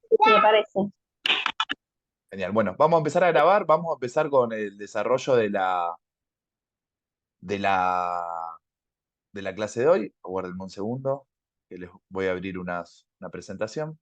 Sí, me parece. Genial. Bueno, vamos a empezar a grabar. Vamos a empezar con el desarrollo de la, de la clase de hoy. Aguárdenme un segundo, que les voy a abrir una presentación.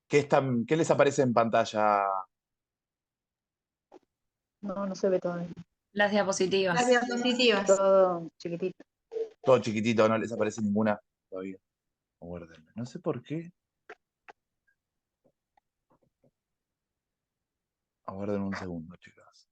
¿Qué les aparece en pantalla? No, no se ve todavía. Las diapositivas. Las diapositivas. Todo chiquitito. Todo chiquitito, no les aparece ninguna todavía. Aguárdenme. No sé por qué. Aguarden un segundo, chicas.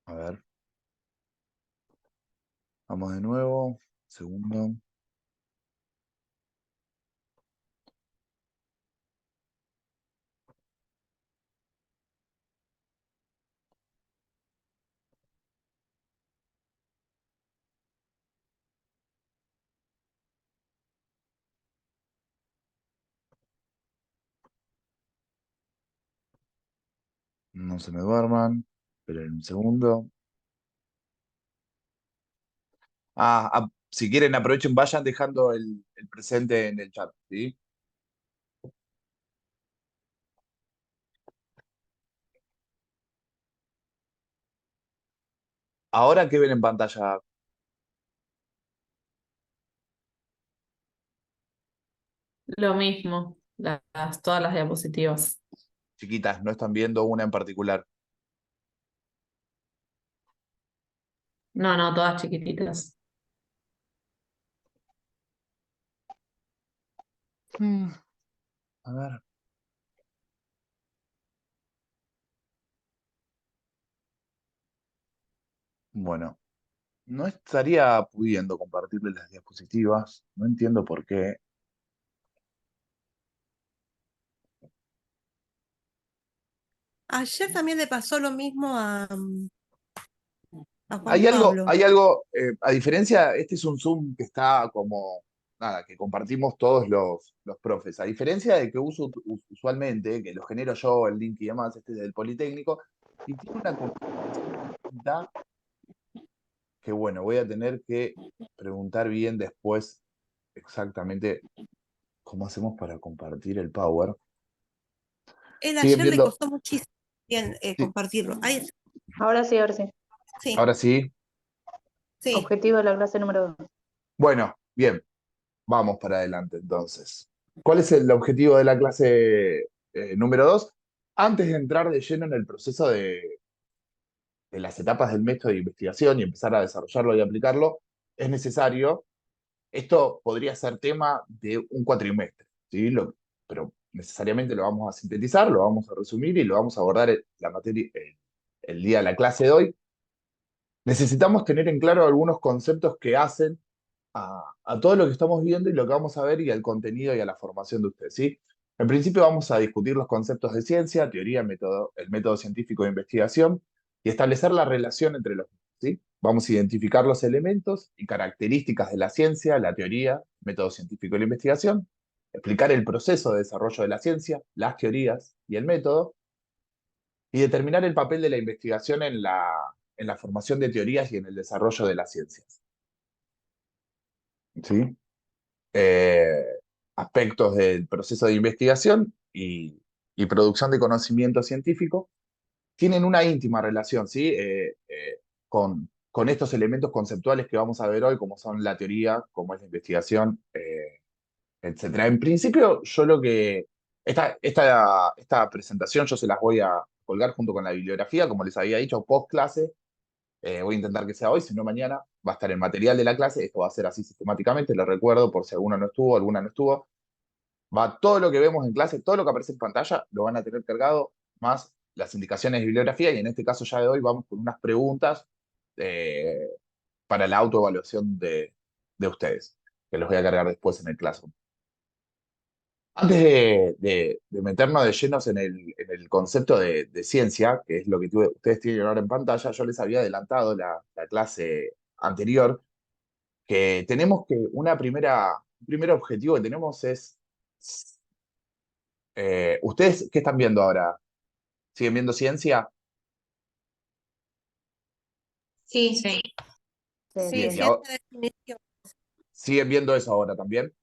A ver. Vamos de nuevo. Segundo. No se me duerman. Esperen un segundo. Si quieren, aprovechen, vayan dejando el presente en el chat, ¿sí? Ahora, ¿qué ven en pantalla? Lo mismo, todas las diapositivas. Chiquitas, no están viendo una en particular. No, no, todas chiquititas. A ver. Bueno, no estaría pudiendo compartirles las diapositivas. No entiendo por qué. Ayer también le pasó lo mismo a Juan Hay Pablo. algo, a diferencia, este es un Zoom que está como, nada, que compartimos todos los profes. A diferencia de que uso usualmente, que lo genero yo, el link y demás, este es del Politécnico, y tiene una configuración distinta que, bueno, voy a tener que preguntar bien después exactamente cómo hacemos para compartir el Power. Él ¿Siguen ayer le viendo? costó muchísimo bien, Sí, compartirlo. Ahí está. Ahora sí, ahora sí. Sí, ahora sí. sí. Objetivo de la clase número 2. Bueno, bien, vamos para adelante entonces. ¿Cuál es el objetivo de la clase número 2? Antes de entrar de lleno en el proceso de las etapas del método de investigación y empezar a desarrollarlo y aplicarlo, es necesario, esto podría ser tema de un cuatrimestre, ¿sí? Pero necesariamente lo vamos a sintetizar, lo vamos a resumir y lo vamos a abordar en la materia, el día de la clase de hoy. Necesitamos tener en claro algunos conceptos que hacen a todo lo que estamos viendo y lo que vamos a ver y al contenido y a la formación de ustedes, ¿sí? En principio vamos a discutir los conceptos de ciencia, teoría, método, el método científico de investigación y establecer la relación entre los mismos, ¿sí? Vamos a identificar los elementos y características de la ciencia, la teoría, método científico de la investigación, explicar el proceso de desarrollo de la ciencia, las teorías y el método, y determinar el papel de la investigación en la formación de teorías y en el desarrollo de las ciencias, ¿sí? eh, Aspectos del proceso de investigación y producción de conocimiento científico tienen una íntima relación, ¿sí? Con estos elementos conceptuales que vamos a ver hoy, como son la teoría, como es la investigación, etcétera. En principio, yo lo que... Esta presentación yo se las voy a colgar junto con la bibliografía, como les había dicho, post clase, Voy a intentar que sea hoy, si no mañana. Va a estar el material de la clase. Esto va a ser así sistemáticamente. Lo recuerdo por si alguno no estuvo, alguna no estuvo. Va todo lo que vemos en clase, todo lo que aparece en pantalla, lo van a tener cargado, más las indicaciones de bibliografía. Y en este caso ya de hoy vamos con unas preguntas eh, para la autoevaluación de ustedes, que los voy a cargar después en el Classroom. Antes de meternos de llenos en el concepto de ciencia, que es lo que ustedes tienen ahora en pantalla, yo les había adelantado la clase anterior, que tenemos que un primer objetivo que tenemos es, ¿ustedes qué están viendo ahora? ¿Siguen viendo ciencia? Sí. Sí, Sí, Bien, y ciencia de definición. ¿siguen viendo eso ahora también?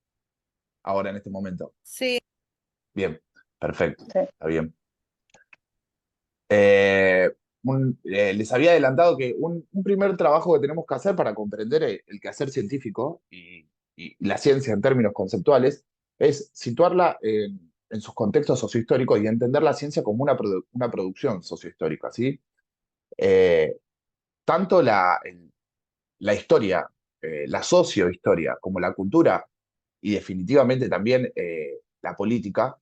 Ahora, en este momento. Sí, Bien, perfecto, sí. está bien. Eh, les había adelantado que un primer trabajo que tenemos que hacer para comprender el quehacer científico y la ciencia en términos conceptuales es situarla en sus contextos sociohistóricos y entender la ciencia como una producción sociohistórica, ¿sí? Eh, Tanto la historia, la sociohistoria, como la cultura y definitivamente también la política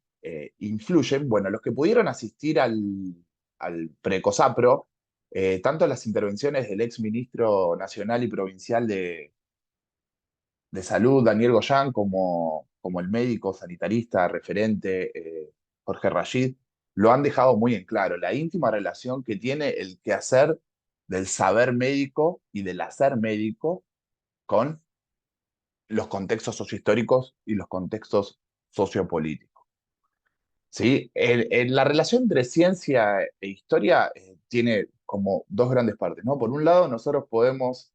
influyen. Bueno, los que pudieron asistir al Precosapro, tanto las intervenciones del ex ministro nacional y provincial de Salud, Daniel Goyán, como el médico sanitarista referente Jorge Rashid, lo han dejado muy en claro, la íntima relación que tiene el quehacer del saber médico y del hacer médico con los contextos sociohistóricos y los contextos sociopolíticos. ¿Sí? La relación entre ciencia e historia tiene como dos grandes partes, ¿no? Por un lado, nosotros podemos,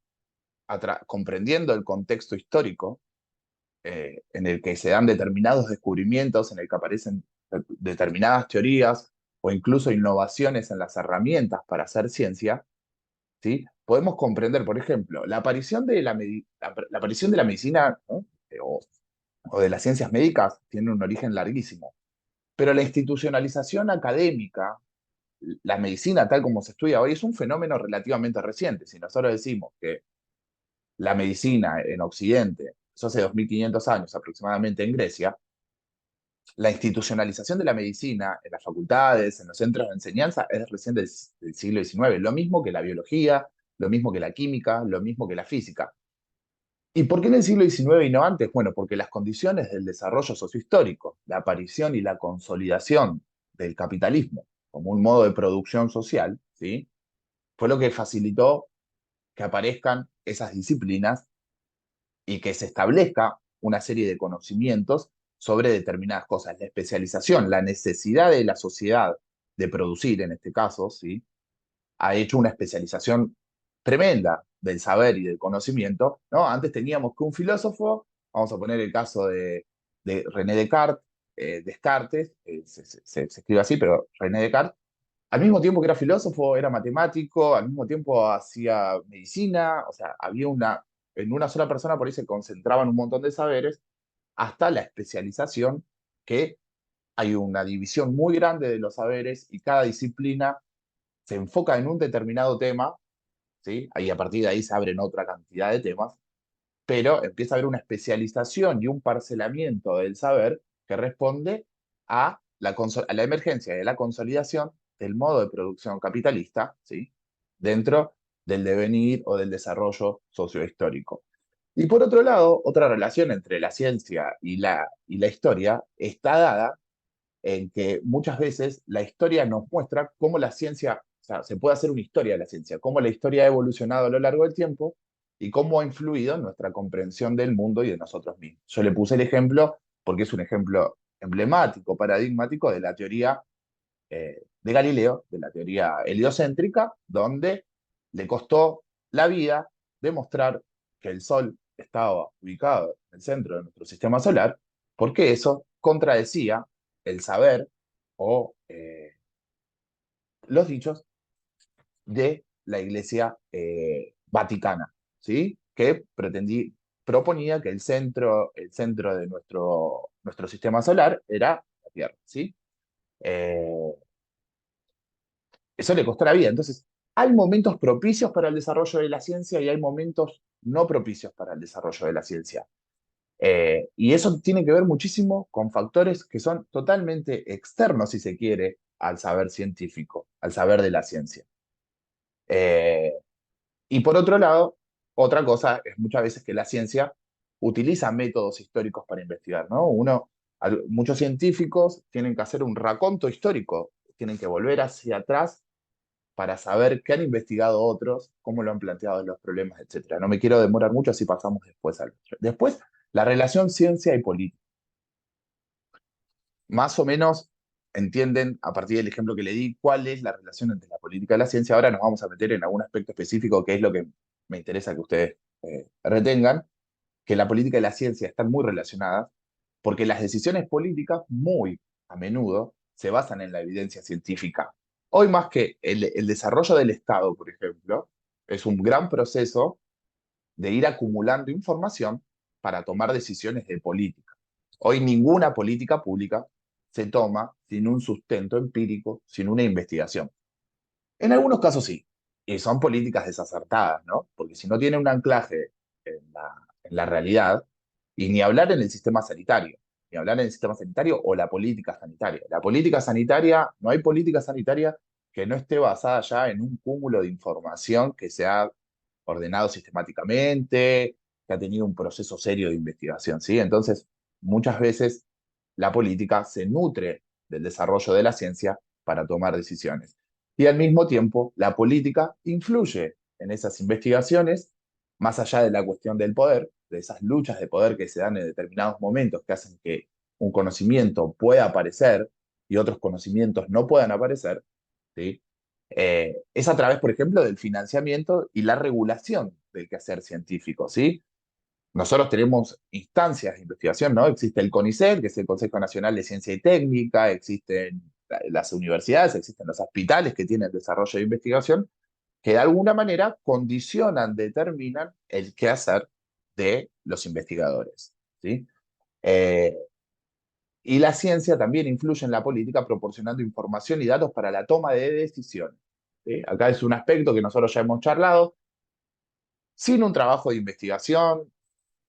comprendiendo el contexto histórico en el que se dan determinados descubrimientos, en el que aparecen determinadas teorías o incluso innovaciones en las herramientas para hacer ciencia, ¿sí? Podemos comprender, por ejemplo, la aparición de la medicina, ¿no? O de las ciencias médicas tiene un origen larguísimo. Pero la institucionalización académica, la medicina tal como se estudia hoy, es un fenómeno relativamente reciente. Si nosotros decimos que la medicina en Occidente, eso hace 2500 años aproximadamente en Grecia, la institucionalización de la medicina en las facultades, en los centros de enseñanza, es recién del siglo XIX. Lo mismo que la biología, lo mismo que la química, lo mismo que la física. ¿Y por qué en el siglo XIX y no antes? Bueno, porque las condiciones del desarrollo sociohistórico, la aparición y la consolidación del capitalismo como un modo de producción social, ¿sí? Fue lo que facilitó que aparezcan esas disciplinas y que se establezca una serie de conocimientos sobre determinadas cosas. La especialización, la necesidad de la sociedad de producir, en este caso, ¿sí? Ha hecho una especialización tremenda del saber y del conocimiento, ¿no? Antes teníamos que un filósofo, vamos a poner el caso de René Descartes, Descartes, se escribe así, pero René Descartes, al mismo tiempo que era filósofo, era matemático, al mismo tiempo hacía medicina, o sea, en una sola persona por ahí se concentraban un montón de saberes, hasta la especialización, que hay una división muy grande de los saberes y cada disciplina se enfoca en un determinado tema, ¿sí? Ahí a partir de ahí se abren otra cantidad de temas, pero empieza a haber una especialización y un parcelamiento del saber que responde a la emergencia y a la consolidación del modo de producción capitalista, ¿sí? Dentro del devenir o del desarrollo sociohistórico. Y por otro lado, otra relación entre la ciencia y la historia está dada en que muchas veces la historia nos muestra cómo la ciencia, o sea, se puede hacer una historia de la ciencia, cómo la historia ha evolucionado a lo largo del tiempo y cómo ha influido en nuestra comprensión del mundo y de nosotros mismos. Yo le puse el ejemplo porque es un ejemplo emblemático, paradigmático de la teoría de Galileo, de la teoría heliocéntrica, donde le costó la vida demostrar que el Sol estaba ubicado en el centro de nuestro sistema solar, porque eso contradecía el saber o los dichos de la Iglesia Vaticana, ¿sí? Que proponía que el centro de nuestro sistema solar era la Tierra, ¿sí? Eh, Eso le costó la vida. Entonces, hay momentos propicios para el desarrollo de la ciencia y hay momentos no propicios para el desarrollo de la ciencia. Y eso tiene que ver muchísimo con factores que son totalmente externos, si se quiere, al saber científico, al saber de la ciencia. Eh, y por otro lado, otra cosa es muchas veces que la ciencia utiliza métodos históricos para investigar, ¿no? Muchos científicos tienen que hacer un raconto histórico, tienen que volver hacia atrás para saber qué han investigado otros, cómo lo han planteado los problemas, etcétera. No me quiero demorar mucho, así pasamos después al otro. Después, la relación ciencia y política. Más o menos entienden, a partir del ejemplo que le di, cuál es la relación entre la política y la ciencia. Ahora nos vamos a meter en algún aspecto específico, que es lo que me interesa que ustedes retengan, que la política y la ciencia están muy relacionadas, porque las decisiones políticas muy a menudo se basan en la evidencia científica. Hoy más que el desarrollo del Estado, por ejemplo, es un gran proceso de ir acumulando información para tomar decisiones de política. Hoy ninguna política pública se toma sin un sustento empírico, sin una investigación. En algunos casos sí, y son políticas desacertadas, ¿no? Porque si no tiene un anclaje en la realidad, y ni hablar en el sistema sanitario, ni hablar en el sistema sanitario o la política sanitaria. La política sanitaria, no hay política sanitaria que no esté basada ya en un cúmulo de información que se ha ordenado sistemáticamente, que ha tenido un proceso serio de investigación, ¿sí? Entonces, muchas veces la política se nutre del desarrollo de la ciencia para tomar decisiones. Y al mismo tiempo, la política influye en esas investigaciones, más allá de la cuestión del poder, de esas luchas de poder que se dan en determinados momentos que hacen que un conocimiento pueda aparecer y otros conocimientos no puedan aparecer, ¿sí? Es a través, por ejemplo, del financiamiento y la regulación del quehacer científico, ¿sí? Nosotros tenemos instancias de investigación, ¿no? Existe el CONICET, que es el Consejo Nacional de Ciencia y Técnica, existen las universidades, existen los hospitales que tienen desarrollo de investigación, que de alguna manera condicionan, determinan el quehacer de los investigadores, ¿sí? Eh, y la ciencia también influye en la política proporcionando información y datos para la toma de decisiones, ¿sí? Acá es un aspecto que nosotros ya hemos charlado. Sin un trabajo de investigación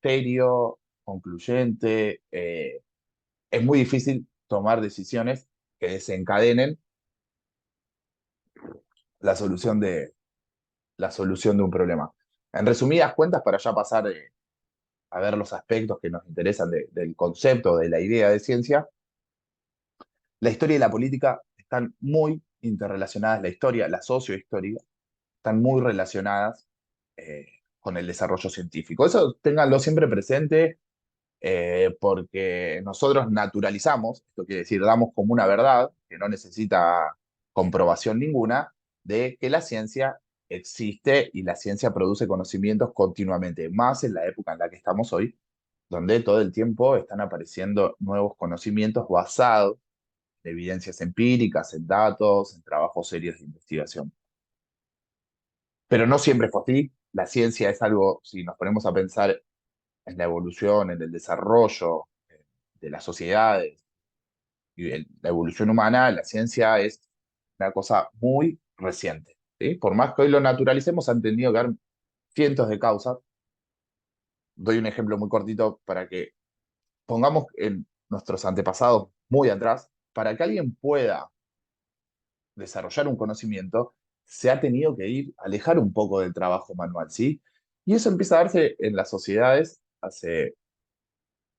serio, concluyente, es muy difícil tomar decisiones que desencadenen la solución de un problema. En resumidas cuentas, para ya pasar a ver los aspectos que nos interesan del concepto, de la idea de ciencia, la historia y la política están muy interrelacionadas, la historia, la sociohistoria, están muy relacionadas con el desarrollo científico. Eso ténganlo siempre presente porque nosotros naturalizamos, esto quiere decir, damos como una verdad que no necesita comprobación ninguna, de que la ciencia existe y la ciencia produce conocimientos continuamente, más en la época en la que estamos hoy, donde todo el tiempo están apareciendo nuevos conocimientos basados en evidencias empíricas, en datos, en trabajos serios de investigación. Pero no siempre fue así. La ciencia es algo, si nos ponemos a pensar en la evolución, en el desarrollo de las sociedades y la evolución humana, la ciencia es una cosa muy reciente, ¿sí? Por más que hoy lo naturalicemos, han tenido que haber cientos de causas. Doy un ejemplo muy cortito para que pongamos en nuestros antepasados muy atrás. Para que alguien pueda desarrollar un conocimiento, se ha tenido que alejar un poco del trabajo manual, ¿sí? Y eso empieza a darse en las sociedades hace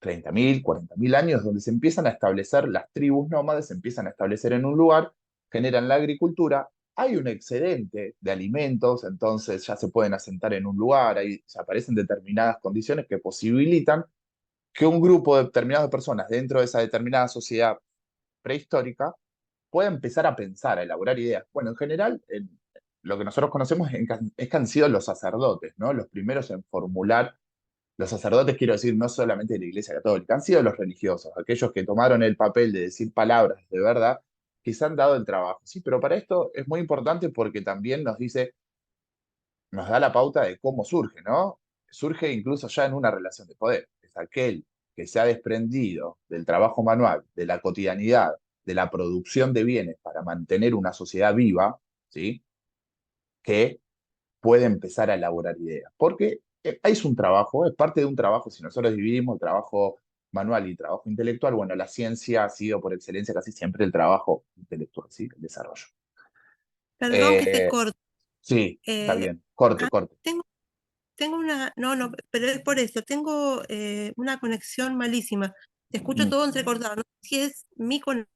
30.000, 40.000 años, donde se empiezan a establecer las tribus nómades, se empiezan a establecer en un lugar, generan la agricultura, hay un excedente de alimentos, entonces ya se pueden asentar en un lugar, ahí se aparecen determinadas condiciones que posibilitan que un grupo determinado de personas dentro de esa determinada sociedad prehistórica pueda empezar a pensar, a elaborar ideas. Bueno, en general, lo que nosotros conocemos es que han sido los sacerdotes, ¿no? Los primeros en formular. Los sacerdotes, quiero decir, no solamente de la Iglesia Católica, han sido los religiosos, aquellos que tomaron el papel de decir palabras de verdad, que se han dado el trabajo. Sí, pero para esto es muy importante porque también nos dice, nos da la pauta de cómo surge, ¿no? Surge incluso ya en una relación de poder. Es aquel que se ha desprendido del trabajo manual, de la cotidianidad, de la producción de bienes para mantener una sociedad viva, ¿sí? que puede empezar a elaborar ideas. Porque es un trabajo, es parte de un trabajo, si nosotros dividimos el trabajo manual y trabajo intelectual, bueno, la ciencia ha sido por excelencia casi siempre el trabajo intelectual, ¿sí? El desarrollo. Perdón que te Eh, corte. sí, está Eh, bien, corte, ah, corte. tengo una, no, pero es por eso, tengo una conexión malísima. Te escucho Mm. todo entrecortado. No sé si es mi conexión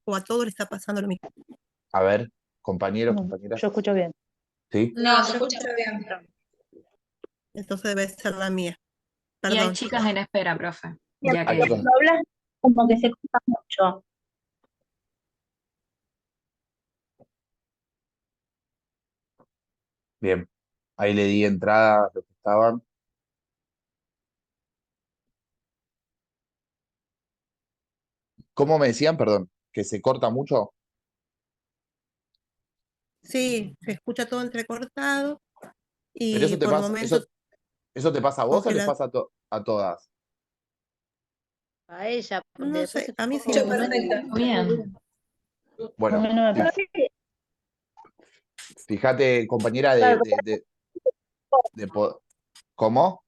o a todo le está pasando lo mismo. A ver, compañeros, No, compañeras, yo escucho bien. ¿sí? No, se escucha bien. Entonces debe ser la mía. Y hay Perdón. chicas en espera, profe, Bien, ya Hay pero que chicos. cuando hablas como que se corta mucho. Bien, ahí le di entrada a los que estaban. ¿Cómo me decían, perdón? ¿Que se corta mucho? Sí, se escucha todo entrecortado ¿Pero y eso te por pasa, momentos eso te pasa a vos o les congela. pasa a todas? A ella, porque No después sé, se a mí sí corta. me pasa. bien. A Bueno, mí no me Pero pasa. sí, fíjate, compañera, claro, ¿cómo?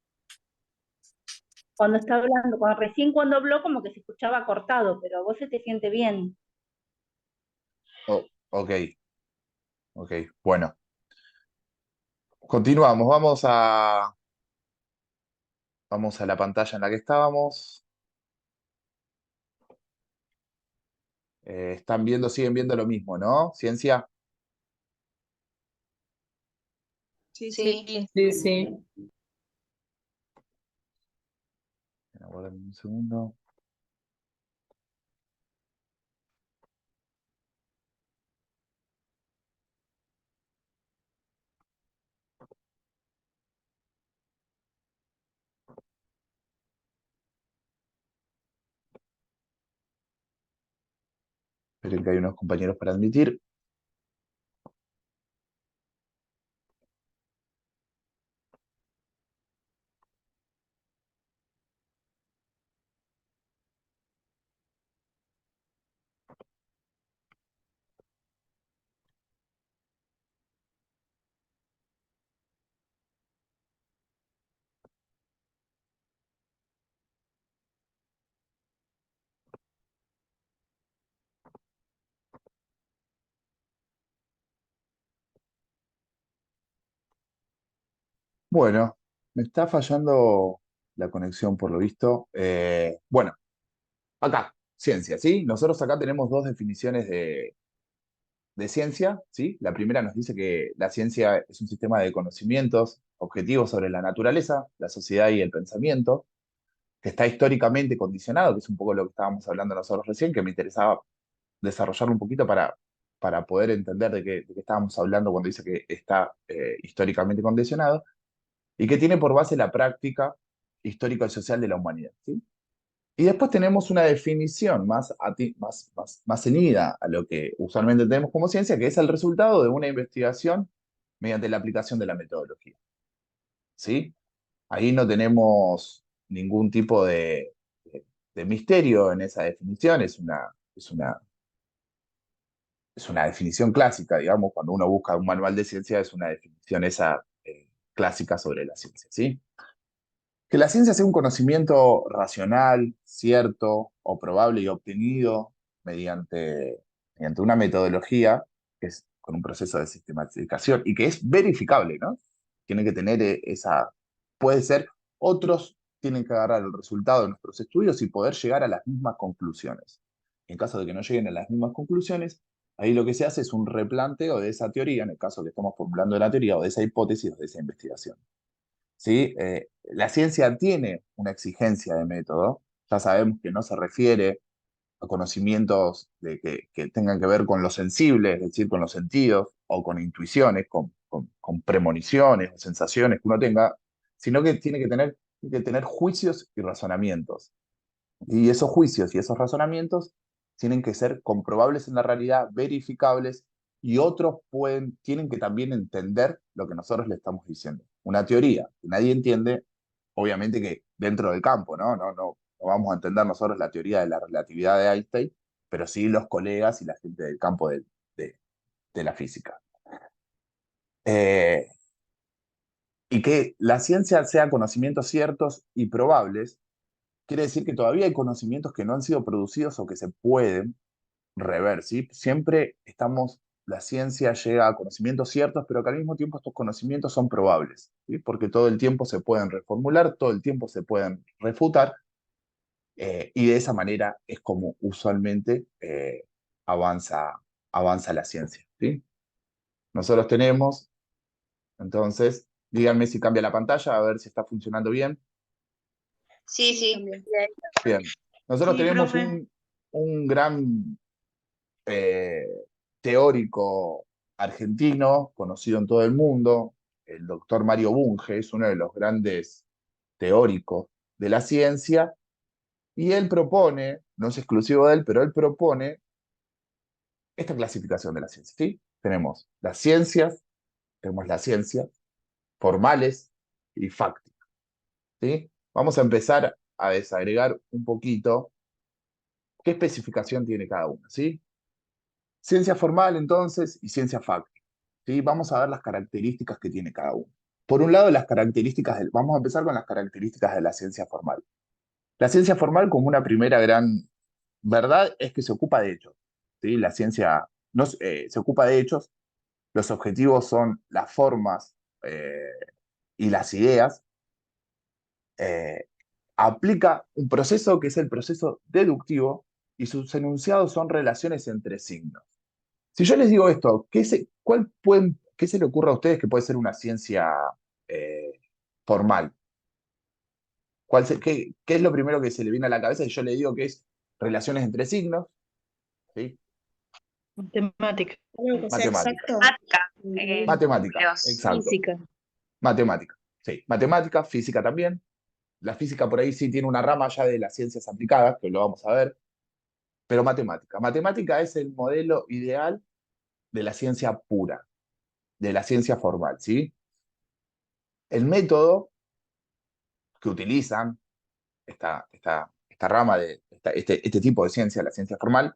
cuando está hablando, cuando habló como que se escuchaba cortado, pero a vos se te siente bien. Oh, ok, ok, bueno. Continuamos, vamos a la pantalla en la que estábamos. Siguen viendo lo mismo, ¿no? Ciencia. Sí. Sí, sí. Aguarden un segundo. Esperen que hay unos compañeros para admitir. Bueno, me está fallando la conexión por lo visto. Bueno, acá, ciencia, ¿sí? Nosotros acá tenemos dos definiciones de ciencia, ¿sí? La primera nos dice que la ciencia es un sistema de conocimientos objetivos sobre la naturaleza, la sociedad y el pensamiento, que está históricamente condicionado, que es un poco lo que estábamos hablando nosotros recién, que me interesaba desarrollarlo un poquito para poder entender de qué estábamos hablando cuando dice que está históricamente condicionado, y que tiene por base la práctica histórica y social de la humanidad, ¿sí? Y después tenemos una definición más ceñida a lo que usualmente tenemos como ciencia, que es el resultado de una investigación mediante la aplicación de la metodología, ¿sí? Ahí no tenemos ningún tipo de misterio en esa definición, es una definición clásica, digamos, cuando uno busca un manual de ciencia es una definición esa clásica sobre la ciencia, ¿sí? Que la ciencia sea un conocimiento racional, cierto o probable y obtenido mediante una metodología que es con un proceso de sistematización y que es verificable, ¿no? Tiene que tener puede ser, otros tienen que agarrar el resultado de nuestros estudios y poder llegar a las mismas conclusiones. En caso de que no lleguen a las mismas conclusiones, ahí lo que se hace es un replanteo de esa teoría, en el caso que estamos formulando la teoría o de esa hipótesis o de esa investigación. ¿Sí? La ciencia tiene una exigencia de método, ya sabemos que no se refiere a conocimientos que tengan que ver con lo sensible, es decir, con los sentidos, o con intuiciones, con premoniciones o sensaciones que uno tenga, sino que tiene que tener juicios y razonamientos. Y esos juicios y esos razonamientos tienen que ser comprobables en la realidad, verificables, y otros tienen que también entender lo que nosotros le estamos diciendo. Una teoría que nadie entiende, obviamente que dentro del campo, ¿no? No vamos a entender nosotros la teoría de la relatividad de Einstein, pero sí los colegas y la gente del campo de de la física. Y que la ciencia sea conocimientos ciertos y probables, quiere decir que todavía hay conocimientos que no han sido producidos o que se pueden rever, ¿sí? Siempre la ciencia llega a conocimientos ciertos, pero que al mismo tiempo estos conocimientos son probables, ¿sí? Porque todo el tiempo se pueden reformular, todo el tiempo se pueden refutar, y de esa manera es como usualmente avanza la ciencia, ¿sí? Nosotros tenemos, entonces, díganme si cambia la pantalla, a ver si está funcionando bien. Sí. Bien. Nosotros Sí, tenemos profe. un gran teórico argentino, conocido en todo el mundo, el doctor Mario Bunge, es uno de los grandes teóricos de la ciencia, y él propone, no es exclusivo de él, pero él propone esta clasificación de la ciencia, ¿sí? Tenemos las ciencias formales y fácticas, ¿sí? Vamos a empezar a desagregar un poquito qué especificación tiene cada una, ¿sí? Ciencia formal, entonces, y ciencia fáctica, ¿sí? Vamos a ver las características que tiene cada una. Por un lado, vamos a empezar con las características de la ciencia formal. La ciencia formal, como una primera gran verdad, es que se ocupa de hechos, ¿sí? La ciencia no, se ocupa de hechos, los objetivos son las formas y las ideas, eh, aplica un proceso que es el proceso deductivo, y sus enunciados son relaciones entre signos. Si yo les digo esto, ¿qué se le ocurre a ustedes que puede ser una ciencia formal? ¿Qué es lo primero que se le viene a la cabeza? Y yo le digo que es relaciones entre signos, ¿sí? Matemática. Algo que sea Matemática. exacto. Matemática, Números. exacto. Física. Matemática, sí. Matemática, física también. La física por ahí sí tiene una rama ya de las ciencias aplicadas, que lo vamos a ver, pero matemática. Matemática es el modelo ideal de la ciencia pura, de la ciencia formal, ¿sí? El método que utilizan esta rama este tipo de ciencia, la ciencia formal,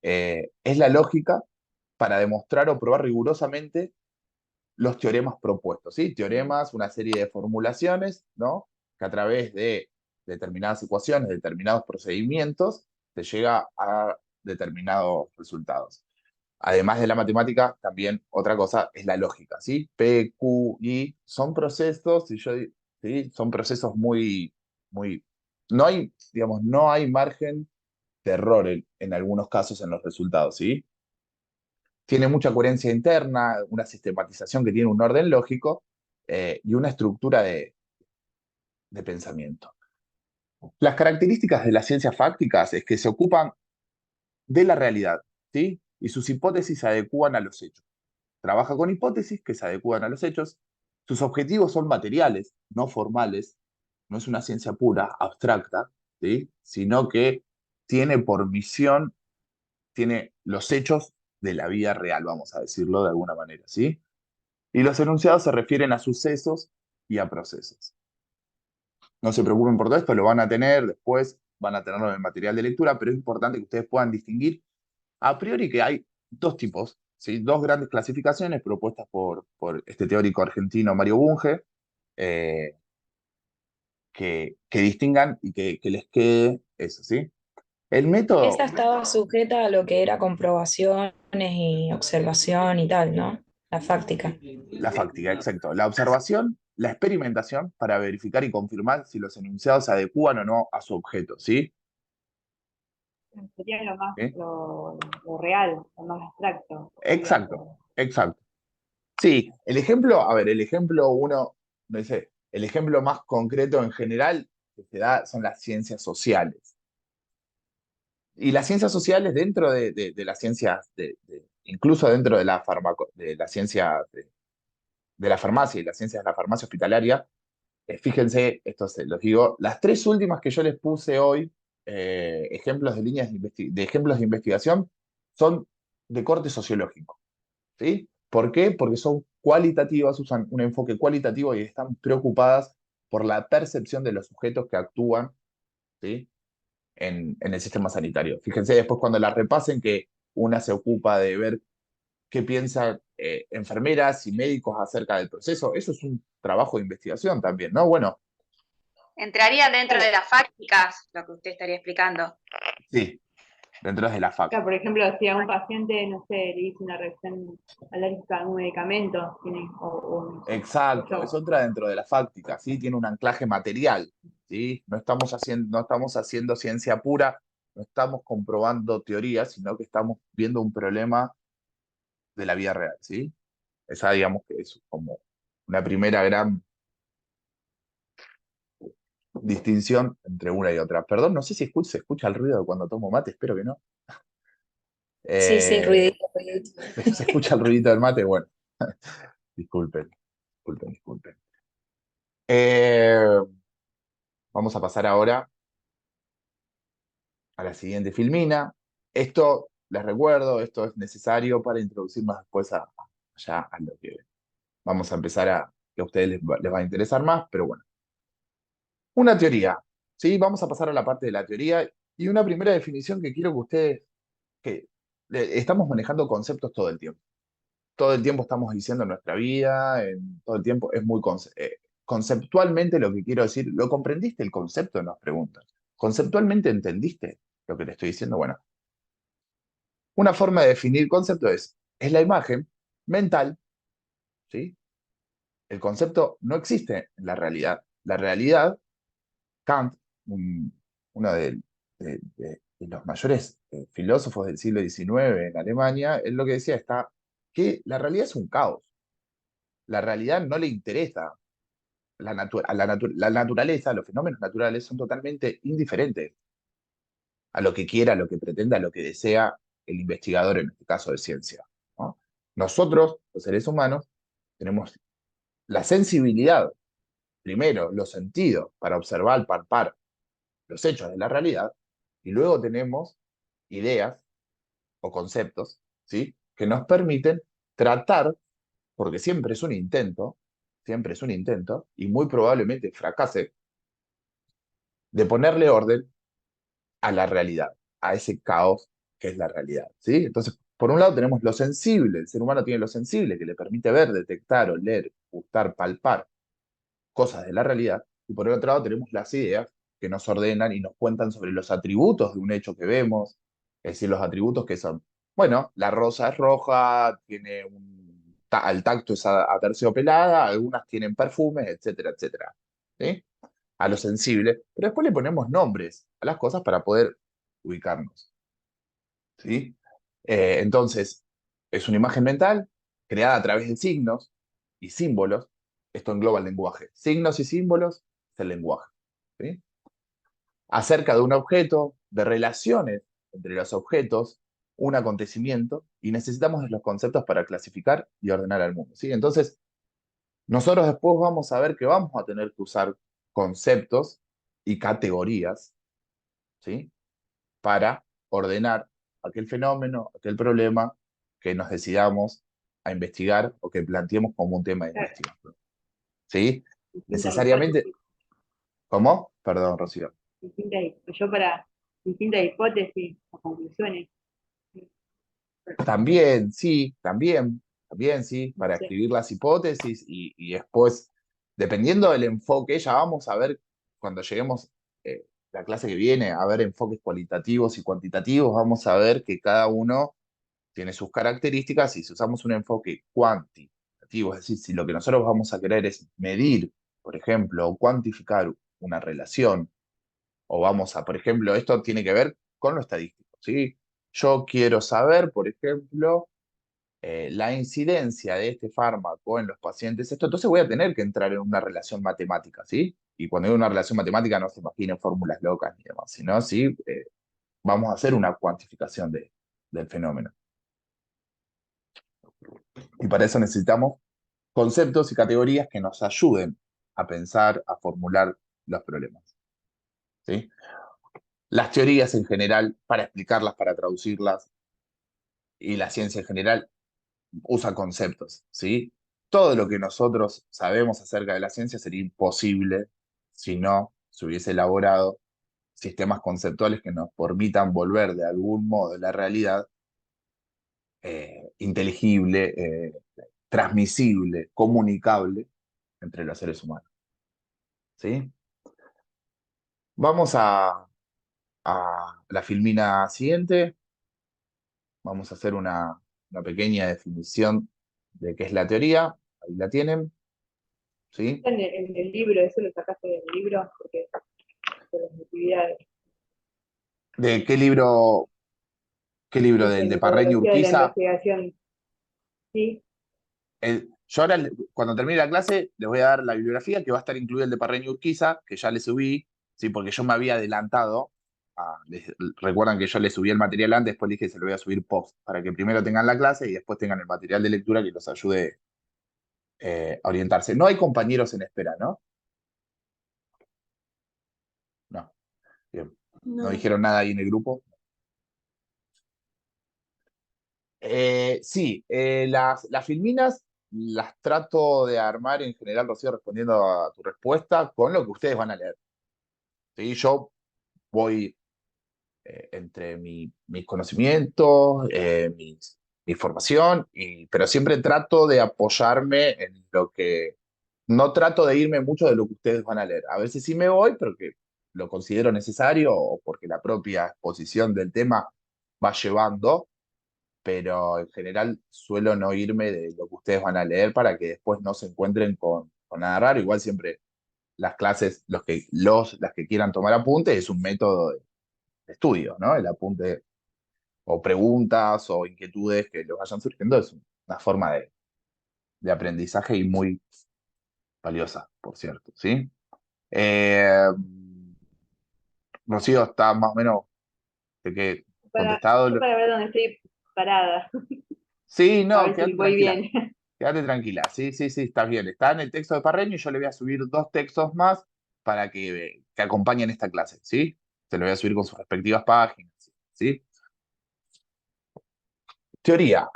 es la lógica para demostrar o probar rigurosamente los teoremas propuestos, ¿sí? Teoremas, una serie de formulaciones, ¿no? Que a través de determinadas ecuaciones, determinados procedimientos, se llega a determinados resultados. Además de la matemática, también otra cosa es la lógica, ¿sí? P, Q, I, son procesos, ¿sí? Son procesos muy, no hay margen de error en algunos casos en los resultados, ¿sí? Tiene mucha coherencia interna, una sistematización que tiene un orden lógico, y una estructura de pensamiento. Las características de las ciencias fácticas es que se ocupan de la realidad, ¿sí? Y sus hipótesis se adecúan a los hechos. Trabaja con hipótesis que se adecúan a los hechos. Sus objetivos son materiales, no formales. No es una ciencia pura, abstracta, ¿sí? Sino que tiene por misión, tiene los hechos de la vida real, vamos a decirlo de alguna manera, ¿sí? Y los enunciados se refieren a sucesos y a procesos. No se preocupen por todo esto, lo van a tener después, van a tenerlo en el material de lectura, pero es importante que ustedes puedan distinguir a priori que hay dos tipos, ¿sí? Dos grandes clasificaciones propuestas por este teórico argentino Mario Bunge, eh, que distingan y que les quede eso, ¿sí? El método, Esa estaba sujeta a lo que era comprobaciones y observación y tal, ¿no? La fáctica. la fáctica, exacto. La observación, la experimentación para verificar y confirmar si los enunciados se adecúan o no a su objeto, ¿sí? Sería lo más, ¿Sí? lo real, lo más abstracto. Exacto, exacto. Sí, el ejemplo uno, no sé, el ejemplo más concreto en general que se da son las ciencias sociales. Y las ciencias sociales dentro de las ciencias, incluso dentro de de la ciencia de la farmacia y las ciencias de la farmacia hospitalaria, fíjense, esto se los digo, las tres últimas que yo les puse hoy, ejemplos de de ejemplos de investigación, son de corte sociológico, ¿sí? ¿Por qué? Porque son cualitativas, usan un enfoque cualitativo y están preocupadas por la percepción de los sujetos que actúan, ¿sí? En el sistema sanitario. Fíjense después cuando la repasen que una se ocupa de ver qué piensan enfermeras y médicos acerca del proceso. Eso es un trabajo de investigación también, ¿no? Bueno, Entraría dentro de las fácticas, lo que usted estaría explicando. sí, dentro de la fac. Claro, por ejemplo, si a un paciente, no sé, le hizo una reacción alérgica a un medicamento, tiene, Exacto, eso entra dentro de la fáctica, ¿sí? Tiene un anclaje material, ¿sí? No estamos haciendo ciencia pura, no estamos comprobando teorías, sino que estamos viendo un problema de la vida real, ¿sí? Esa, digamos que es como una primera gran distinción entre una y otra. Perdón, no sé si se escucha el ruido de cuando tomo mate, espero que no. Sí, sí, Eh, ruidito, ruidito. ¿Se escucha el ruidito del mate? Bueno, disculpen, disculpen. Eh, Vamos a pasar ahora a la siguiente filmina. Esto, les recuerdo, esto es necesario para introducirnos después ya a lo que vamos a empezar que a ustedes les va a interesar más, pero bueno. Una teoría, ¿sí? Vamos a pasar a la parte de la teoría y una primera definición que quiero que ustedes, que estamos manejando conceptos todo el tiempo. Todo el tiempo estamos diciendo en nuestra vida, todo el tiempo es muy conceptualmente lo que quiero decir. ¿Lo comprendiste el concepto? Nos preguntan. ¿Conceptualmente entendiste lo que te estoy diciendo? Bueno, una forma de definir concepto es la imagen mental, ¿sí? El concepto no existe en la realidad. La realidad, Kant, uno de los mayores filósofos del siglo XIX en Alemania, él lo que decía está que la realidad es un caos. La realidad no le interesa. La naturaleza, los fenómenos naturales son totalmente indiferentes a lo que quiera, a lo que pretenda, a lo que desea el investigador, en este caso de ciencia, ¿no? Nosotros, los seres humanos, tenemos la sensibilidad, primero los sentidos para observar, palpar los hechos de la realidad, y luego tenemos ideas o conceptos, ¿sí? Que nos permiten tratar, porque siempre es un intento, y muy probablemente fracase, de ponerle orden a la realidad, a ese caos que es la realidad, ¿sí? Entonces, por un lado tenemos lo sensible, el ser humano tiene lo sensible que le permite ver, detectar, oler, gustar, palpar cosas de la realidad, y por el otro lado tenemos las ideas que nos ordenan y nos cuentan sobre los atributos de un hecho que vemos, es decir, los atributos que son, bueno, la rosa es roja, tiene al tacto es aterciopelada, algunas tienen perfumes, etcétera, etcétera, ¿sí? A lo sensible, pero después le ponemos nombres a las cosas para poder ubicarnos, ¿sí? Entonces, es una imagen mental creada a través de signos y símbolos. Esto engloba el lenguaje. Signos y símbolos es el lenguaje, ¿sí? Acerca de un objeto, de relaciones entre los objetos, un acontecimiento, y necesitamos los conceptos para clasificar y ordenar al mundo, ¿sí? Entonces, nosotros después vamos a ver que vamos a tener que usar conceptos y categorías, ¿sí? Para ordenar aquel fenómeno, aquel problema que nos decidamos a investigar o que planteemos como un tema de Claro. investigación, ¿sí? Distintas Necesariamente, hipótesis, ¿cómo? Perdón, Rocío. yo para distintas hipótesis o conclusiones. También, sí, para Sí. escribir las hipótesis y después, dependiendo del enfoque, ya vamos a ver cuando lleguemos la clase que viene, a ver enfoques cualitativos y cuantitativos, vamos a ver que cada uno tiene sus características y si usamos un enfoque cuantitativo, es decir, si lo que nosotros vamos a querer es medir, por ejemplo, o cuantificar una relación, o vamos a, por ejemplo, esto tiene que ver con lo estadístico, ¿sí? Yo quiero saber, por ejemplo, la incidencia de este fármaco en los pacientes, entonces voy a tener que entrar en una relación matemática, ¿sí? Y cuando digo una relación matemática no se imaginen fórmulas locas ni demás, sino sí, vamos a hacer una cuantificación del fenómeno. Y para eso necesitamos conceptos y categorías que nos ayuden a pensar, a formular los problemas, ¿sí? Las teorías en general, para explicarlas, para traducirlas, y la ciencia en general usa conceptos, ¿sí? Todo lo que nosotros sabemos acerca de la ciencia sería imposible si no se hubiese elaborado sistemas conceptuales que nos permitan volver de algún modo la realidad inteligible, transmisible, comunicable entre los seres humanos. ¿Sí? Vamos a la filmina siguiente. Vamos a hacer una pequeña definición de qué es la teoría. Ahí la tienen. ¿Sí? En el libro, eso lo sacaste del libro, porque por las actividades. ¿De qué libro? ¿Qué libro? Dice ¿Del de Parreño y metodología de la Urquiza? investigación. Sí, Yo ahora, cuando termine la clase, les voy a dar la bibliografía que va a estar incluida el de Parreño y Urquiza, que ya le subí, ¿sí? Porque yo me había adelantado. Recuerdan que yo le subí el material antes, después le dije que se lo voy a subir post, para que primero tengan la clase y después tengan el material de lectura que los ayude a orientarse. No hay compañeros en espera, ¿no? No. Bien. ¿No No. dijeron nada ahí en el grupo? Sí, las filminas las trato de armar en general, Rocío, respondiendo a tu respuesta, con lo que ustedes van a leer. ¿Sí? Yo voy entre mis conocimientos, mi formación, pero siempre trato de apoyarme en lo que... No trato de irme mucho de lo que ustedes van a leer. A veces sí me voy, porque lo considero necesario o porque la propia exposición del tema va llevando, pero en general suelo no irme de lo que ustedes van a leer para que después no se encuentren con nada raro. Igual siempre las clases, las que quieran tomar apuntes, es un método de estudio, ¿no? El apunte o preguntas o inquietudes que les vayan surgiendo es una forma de aprendizaje y muy valiosa, por cierto, ¿sí? Eh, Rocío, está más o menos de que contestado. para ver dónde estoy parada, Sí, a no, ver si quédate voy tranquila. bien. Quédate tranquila. Sí, sí, sí, estás bien. Está en el texto de Parreño y yo le voy a subir 2 textos más para que acompañen esta clase, ¿sí? Se lo voy a subir con sus respectivas páginas, ¿sí? Teoría.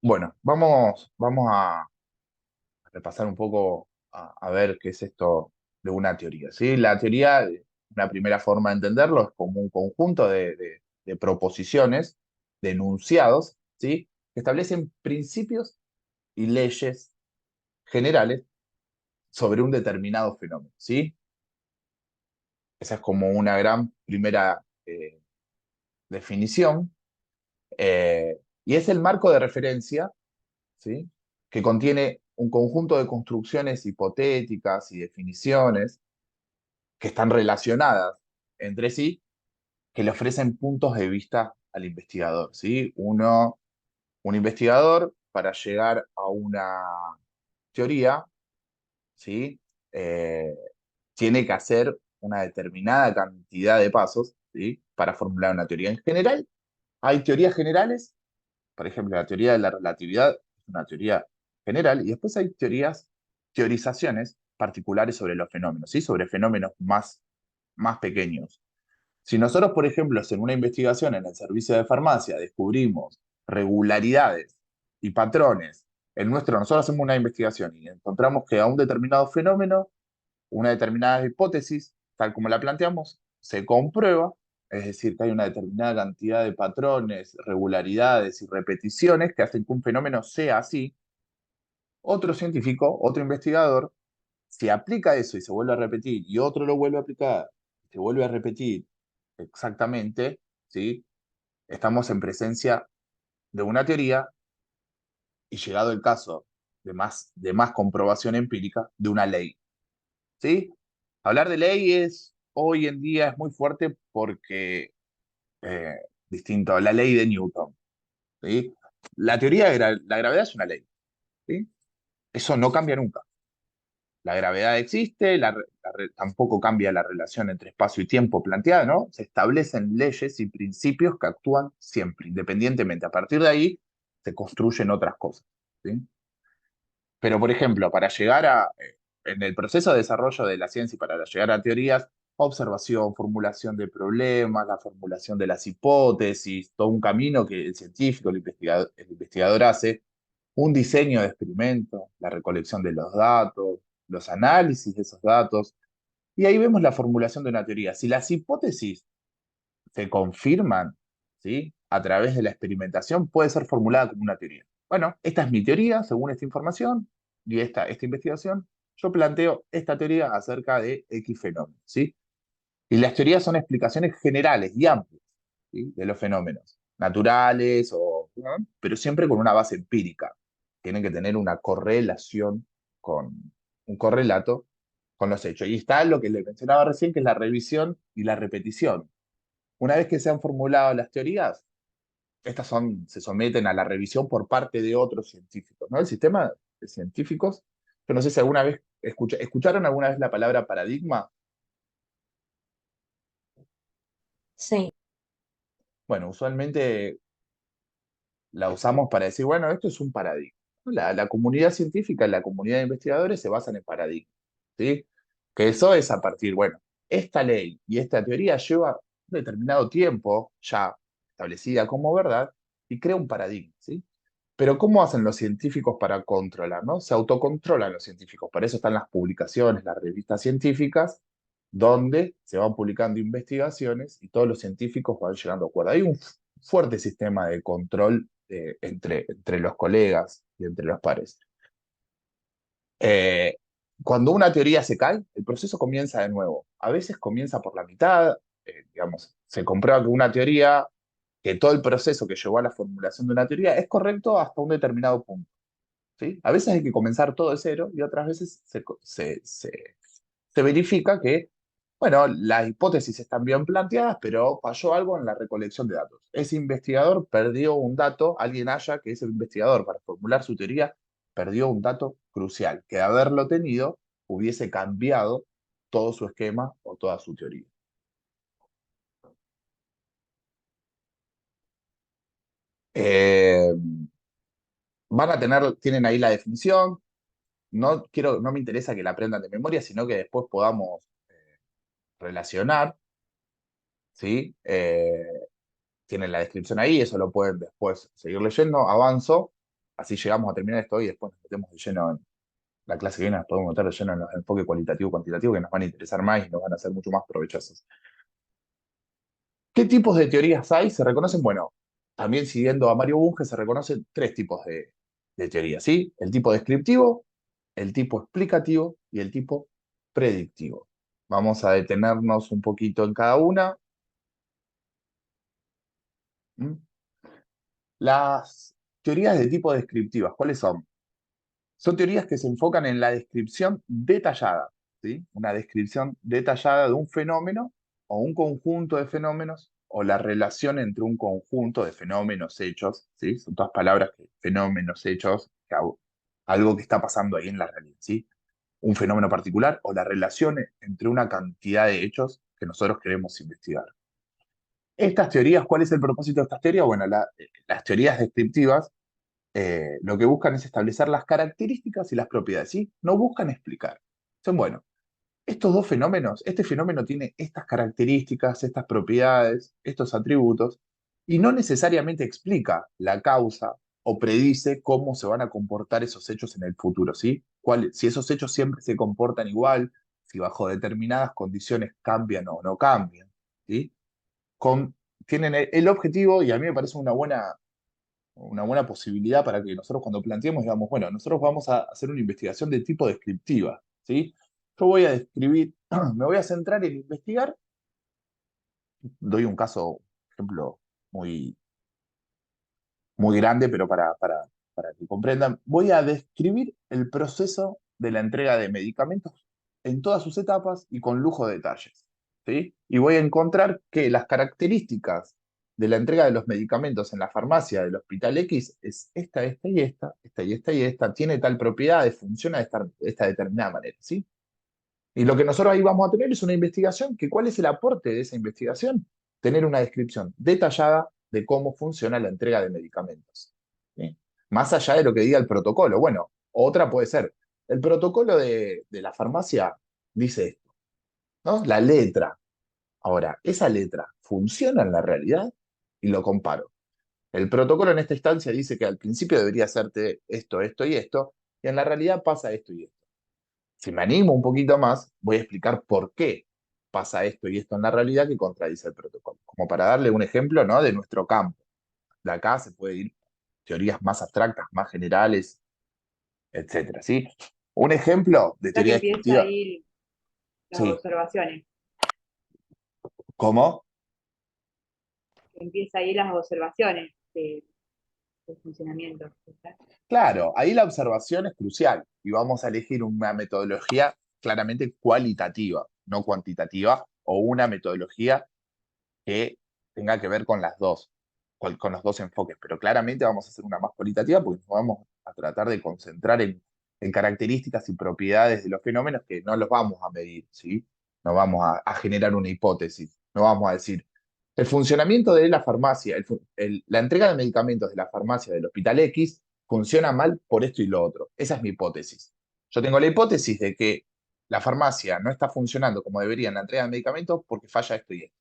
Bueno, vamos a repasar un poco a ver qué es esto de una teoría, ¿sí? La teoría, una primera forma de entenderlo, es como un conjunto de proposiciones, de enunciados, ¿sí? Que establecen principios y leyes generales sobre un determinado fenómeno, ¿sí? Esa es como una gran primera definición. Y es el marco de referencia, ¿sí? Que contiene un conjunto de construcciones hipotéticas y definiciones que están relacionadas entre sí, que le ofrecen puntos de vista al investigador, ¿sí? Un investigador, para llegar a una teoría, ¿sí? Eh, Tiene que hacer una determinada cantidad de pasos, ¿sí? Para formular una teoría. En general, hay teorías generales, por ejemplo, la teoría de la relatividad es una teoría general, y después hay teorizaciones particulares sobre los fenómenos, ¿sí? Sobre fenómenos más pequeños. Si nosotros, por ejemplo, en una investigación en el servicio de farmacia descubrimos regularidades y patrones nosotros hacemos una investigación y encontramos que a un determinado fenómeno, una determinada hipótesis, tal como la planteamos, se comprueba, es decir, que hay una determinada cantidad de patrones, regularidades y repeticiones que hacen que un fenómeno sea así. Otro científico, otro investigador, si aplica eso y se vuelve a repetir, y otro lo vuelve a aplicar, se vuelve a repetir exactamente, ¿sí? Estamos en presencia de una teoría y, llegado el caso de más comprobación empírica, de una ley, ¿sí? Hablar de ley hoy en día es muy fuerte porque, eh, distinto a la ley de Newton, ¿sí? La teoría de la gravedad es una ley, ¿sí? Eso no cambia nunca. La gravedad existe, tampoco cambia la relación entre espacio y tiempo planteada, ¿no? Se establecen leyes y principios que actúan siempre, independientemente. A partir de ahí se construyen otras cosas, ¿sí? Pero, por ejemplo, en el proceso de desarrollo de la ciencia y para llegar a teorías, observación, formulación de problemas, la formulación de las hipótesis, todo un camino que el científico, el investigador hace, un diseño de experimento, la recolección de los datos, los análisis de esos datos, y ahí vemos la formulación de una teoría. Si las hipótesis se confirman, ¿sí? a través de la experimentación puede ser formulada como una teoría. Bueno, esta es mi teoría según esta información y esta investigación. Yo planteo esta teoría acerca de X fenómeno, ¿sí? Y las teorías son explicaciones generales y amplias, ¿sí? De los fenómenos naturales, ¿no? Pero siempre con una base empírica. Tienen que tener una correlación con un correlato con los hechos. Y está lo que le mencionaba recién, que es la revisión y la repetición. Una vez que se han formulado las teorías, estas se someten a la revisión por parte de otros científicos, ¿no? El sistema de científicos, yo no sé si alguna vez escucharon alguna vez la palabra paradigma. Sí, Bueno, usualmente la usamos para decir, bueno, esto es un paradigma. La comunidad científica, la comunidad de investigadores se basan en paradigmas, ¿sí? Que eso es a partir, bueno, esta ley y esta teoría lleva un determinado tiempo ya establecida como verdad y crea un paradigma, ¿sí? Pero ¿cómo hacen los científicos para controlar, no? Se autocontrolan los científicos, para eso están las publicaciones, las revistas científicas, donde se van publicando investigaciones y todos los científicos van llegando a acuerdo. Hay un fuerte sistema de control entre los colegas y entre los pares. Eh, Cuando una teoría se cae, el proceso comienza de nuevo. A veces comienza por la mitad, digamos, se comprueba que una teoría, que todo el proceso que llevó a la formulación de una teoría es correcto hasta un determinado punto, ¿sí? A veces hay que comenzar todo de cero y otras veces se verifica que, bueno, las hipótesis están bien planteadas, pero falló algo en la recolección de datos. Ese investigador perdió un dato, alguien haya que ese investigador para formular su teoría perdió un dato crucial, que de haberlo tenido hubiese cambiado todo su esquema o toda su teoría. Eh, tienen ahí la definición. No me interesa que la aprendan de memoria, sino que después podamos relacionar, ¿sí? Tienen la descripción ahí, eso lo pueden después seguir leyendo. Avanzo, así llegamos a terminar esto y después nos metemos de lleno en la clase que viene, nos podemos meter de lleno en los enfoques cualitativo y cuantitativo que nos van a interesar más y nos van a ser mucho más provechosos. ¿Qué tipos de teorías hay? Se reconocen, bueno, también siguiendo a Mario Bunge, se reconocen tres tipos de teorías, ¿sí? El tipo descriptivo, el tipo explicativo y el tipo predictivo. Vamos a detenernos un poquito en cada una. ¿Mm? Las teorías de tipo descriptivas, ¿cuáles son? Son teorías que se enfocan en la descripción detallada, ¿sí? Una descripción detallada de un fenómeno o un conjunto de fenómenos o la relación entre un conjunto de fenómenos hechos, ¿sí? Son todas palabras que fenómenos hechos, algo que está pasando ahí en la realidad, ¿sí? Un fenómeno particular o la relación entre una cantidad de hechos que nosotros queremos investigar. Estas teorías, ¿cuál es el propósito de estas teorías? Bueno, las teorías descriptivas lo que buscan es establecer las características y las propiedades, ¿sí? No buscan explicar. Dicen, bueno, estos dos fenómenos, este fenómeno tiene estas características, estas propiedades, estos atributos, y no necesariamente explica la causa o predice cómo se van a comportar esos hechos en el futuro, ¿sí? Si esos hechos siempre se comportan igual, si bajo determinadas condiciones cambian o no cambian, ¿sí? Tienen el objetivo, y a mí me parece una buena posibilidad para que nosotros cuando planteemos digamos, bueno, nosotros vamos a hacer una investigación de tipo descriptiva, ¿sí? Yo voy a describir, me voy a centrar en investigar, doy un caso, ejemplo, muy, muy grande, pero para que comprendan, voy a describir el proceso de la entrega de medicamentos en todas sus etapas y con lujo de detalles, ¿sí? Y voy a encontrar que las características de la entrega de los medicamentos en la farmacia del Hospital X es esta y esta, tiene tal propiedad, funciona de esta determinada manera, ¿sí? Y lo que nosotros ahí vamos a tener es una investigación, que ¿cuál es el aporte de esa investigación? Tener una descripción detallada de cómo funciona la entrega de medicamentos, ¿sí? Más allá de lo que diga el protocolo. Bueno, otra puede ser, el protocolo de la farmacia dice esto, ¿no? La letra. Ahora, ¿esa letra funciona en la realidad? Y lo comparo. El protocolo en esta instancia dice que al principio debería hacerte esto, esto y esto, y en la realidad pasa esto y esto. Si me animo un poquito más, voy a explicar por qué pasa esto y esto en la realidad que contradice el protocolo. Como para darle un ejemplo, ¿no? De nuestro campo. de acá se puede ir teorías más abstractas, más generales, etcétera, ¿sí? Un ejemplo de O sea que teoría empieza descriptiva, ahí las sí, observaciones. ¿cómo? Empieza ahí las observaciones del funcionamiento. ¿Está? Claro, ahí la observación es crucial y vamos a elegir una metodología claramente cualitativa, no cuantitativa, o una metodología que tenga que ver con las dos, con los dos enfoques, pero claramente vamos a hacer una más cualitativa porque nos vamos a tratar de concentrar en características y propiedades de los fenómenos que no los vamos a medir, ¿sí? No vamos a generar una hipótesis, no vamos a decir, el funcionamiento de la farmacia, la entrega de medicamentos de la farmacia del Hospital X funciona mal por esto y lo otro. Esa es mi hipótesis. Yo tengo la hipótesis de que la farmacia no está funcionando como debería en la entrega de medicamentos porque falla esto y esto.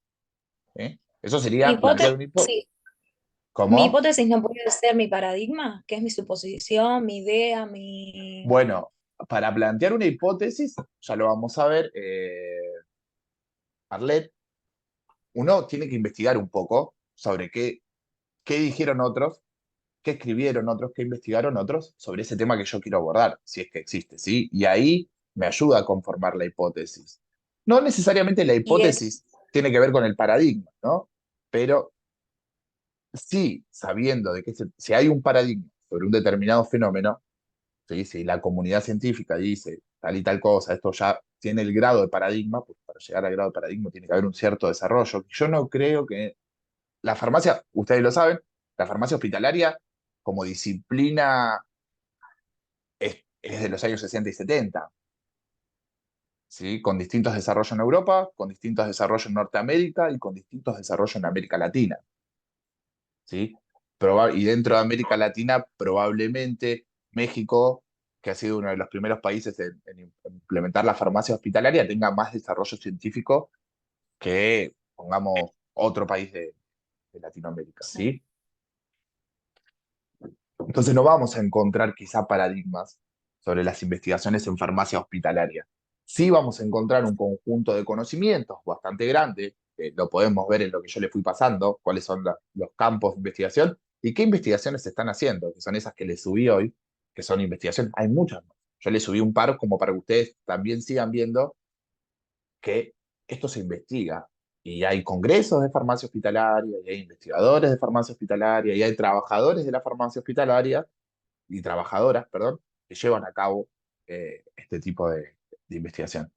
¿Eh? Eso sería plantear una hipótesis. Hipótesis. Mi ¿Cómo? hipótesis no puede ser mi paradigma, que es mi suposición, mi idea, mi... Bueno, para plantear una hipótesis, ya lo vamos a ver, Arlet, uno tiene que investigar un poco sobre qué dijeron otros, qué escribieron otros, qué investigaron otros sobre ese tema que yo quiero abordar, si es que existe, ¿sí? Y ahí me ayuda a conformar la hipótesis. No necesariamente la Y es, hipótesis tiene que ver con el paradigma, ¿no? Pero sí, sabiendo de que si hay un paradigma sobre un determinado fenómeno, ¿sí? Si la comunidad científica dice tal y tal cosa, esto ya tiene el grado de paradigma, pues para llegar al grado de paradigma tiene que haber un cierto desarrollo. Yo no creo que la farmacia, ustedes lo saben, la farmacia hospitalaria como disciplina es de los años 60 y 70, ¿sí? Con distintos desarrollos en Europa, con distintos desarrollos en Norteamérica y con distintos desarrollos en América Latina, ¿sí? Y dentro de América Latina, probablemente México, que ha sido uno de los primeros países en implementar la farmacia hospitalaria, tenga más desarrollo científico que, pongamos, otro país de Latinoamérica, ¿sí? Entonces no vamos a encontrar quizá paradigmas sobre las investigaciones en farmacia hospitalaria. Sí vamos a encontrar un conjunto de conocimientos bastante grande, que lo podemos ver en lo que yo le fui pasando, cuáles son los campos de investigación y qué investigaciones se están haciendo, que son esas que les subí hoy, que son investigaciones. Hay muchas más. Yo les subí un par como para que ustedes también sigan viendo que esto se investiga. Y hay congresos de farmacia hospitalaria, y hay investigadores de farmacia hospitalaria, y hay trabajadores de la farmacia hospitalaria y trabajadoras, perdón, que llevan a cabo este tipo de investigación.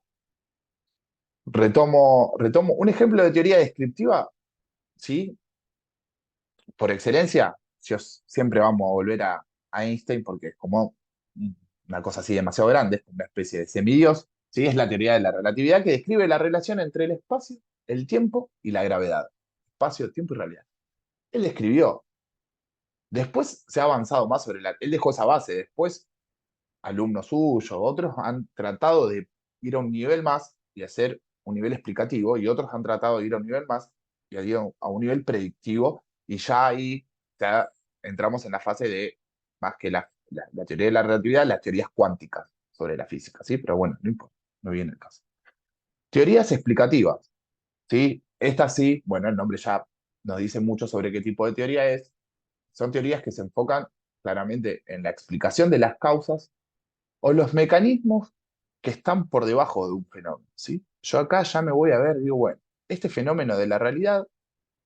Retomo un ejemplo de teoría descriptiva, ¿sí? Por excelencia, siempre vamos a volver a Einstein porque es como una cosa así demasiado grande, es una especie de semidios, ¿sí? Es la teoría de la relatividad que describe la relación entre el espacio, el tiempo y la gravedad. Espacio, tiempo y realidad. Él escribió. Después se ha avanzado más sobre él dejó esa base, después alumnos suyos, otros han tratado de ir a un nivel más y hacer un nivel explicativo, y otros han tratado de ir a un nivel más y a un nivel predictivo, y ya ahí ya entramos en la fase de más que la teoría de la relatividad, las teorías cuánticas sobre la física, ¿sí? Pero bueno, no importa, no viene el caso. Teorías explicativas, ¿sí? Estas sí, bueno, el nombre ya nos dice mucho sobre qué tipo de teoría es. Son teorías que se enfocan claramente en la explicación de las causas o los mecanismos que están por debajo de un fenómeno, ¿sí? Yo acá ya me voy a ver, digo, bueno, este fenómeno de la realidad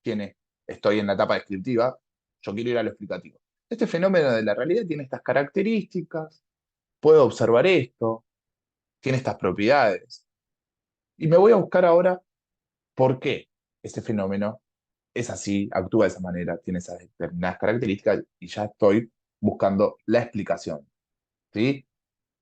tiene, estoy en la etapa descriptiva, yo quiero ir a lo explicativo. Este fenómeno de la realidad tiene estas características, puedo observar esto, tiene estas propiedades. Y me voy a buscar ahora por qué ese fenómeno es así, actúa de esa manera, tiene esas determinadas características y ya estoy buscando la explicación, ¿sí?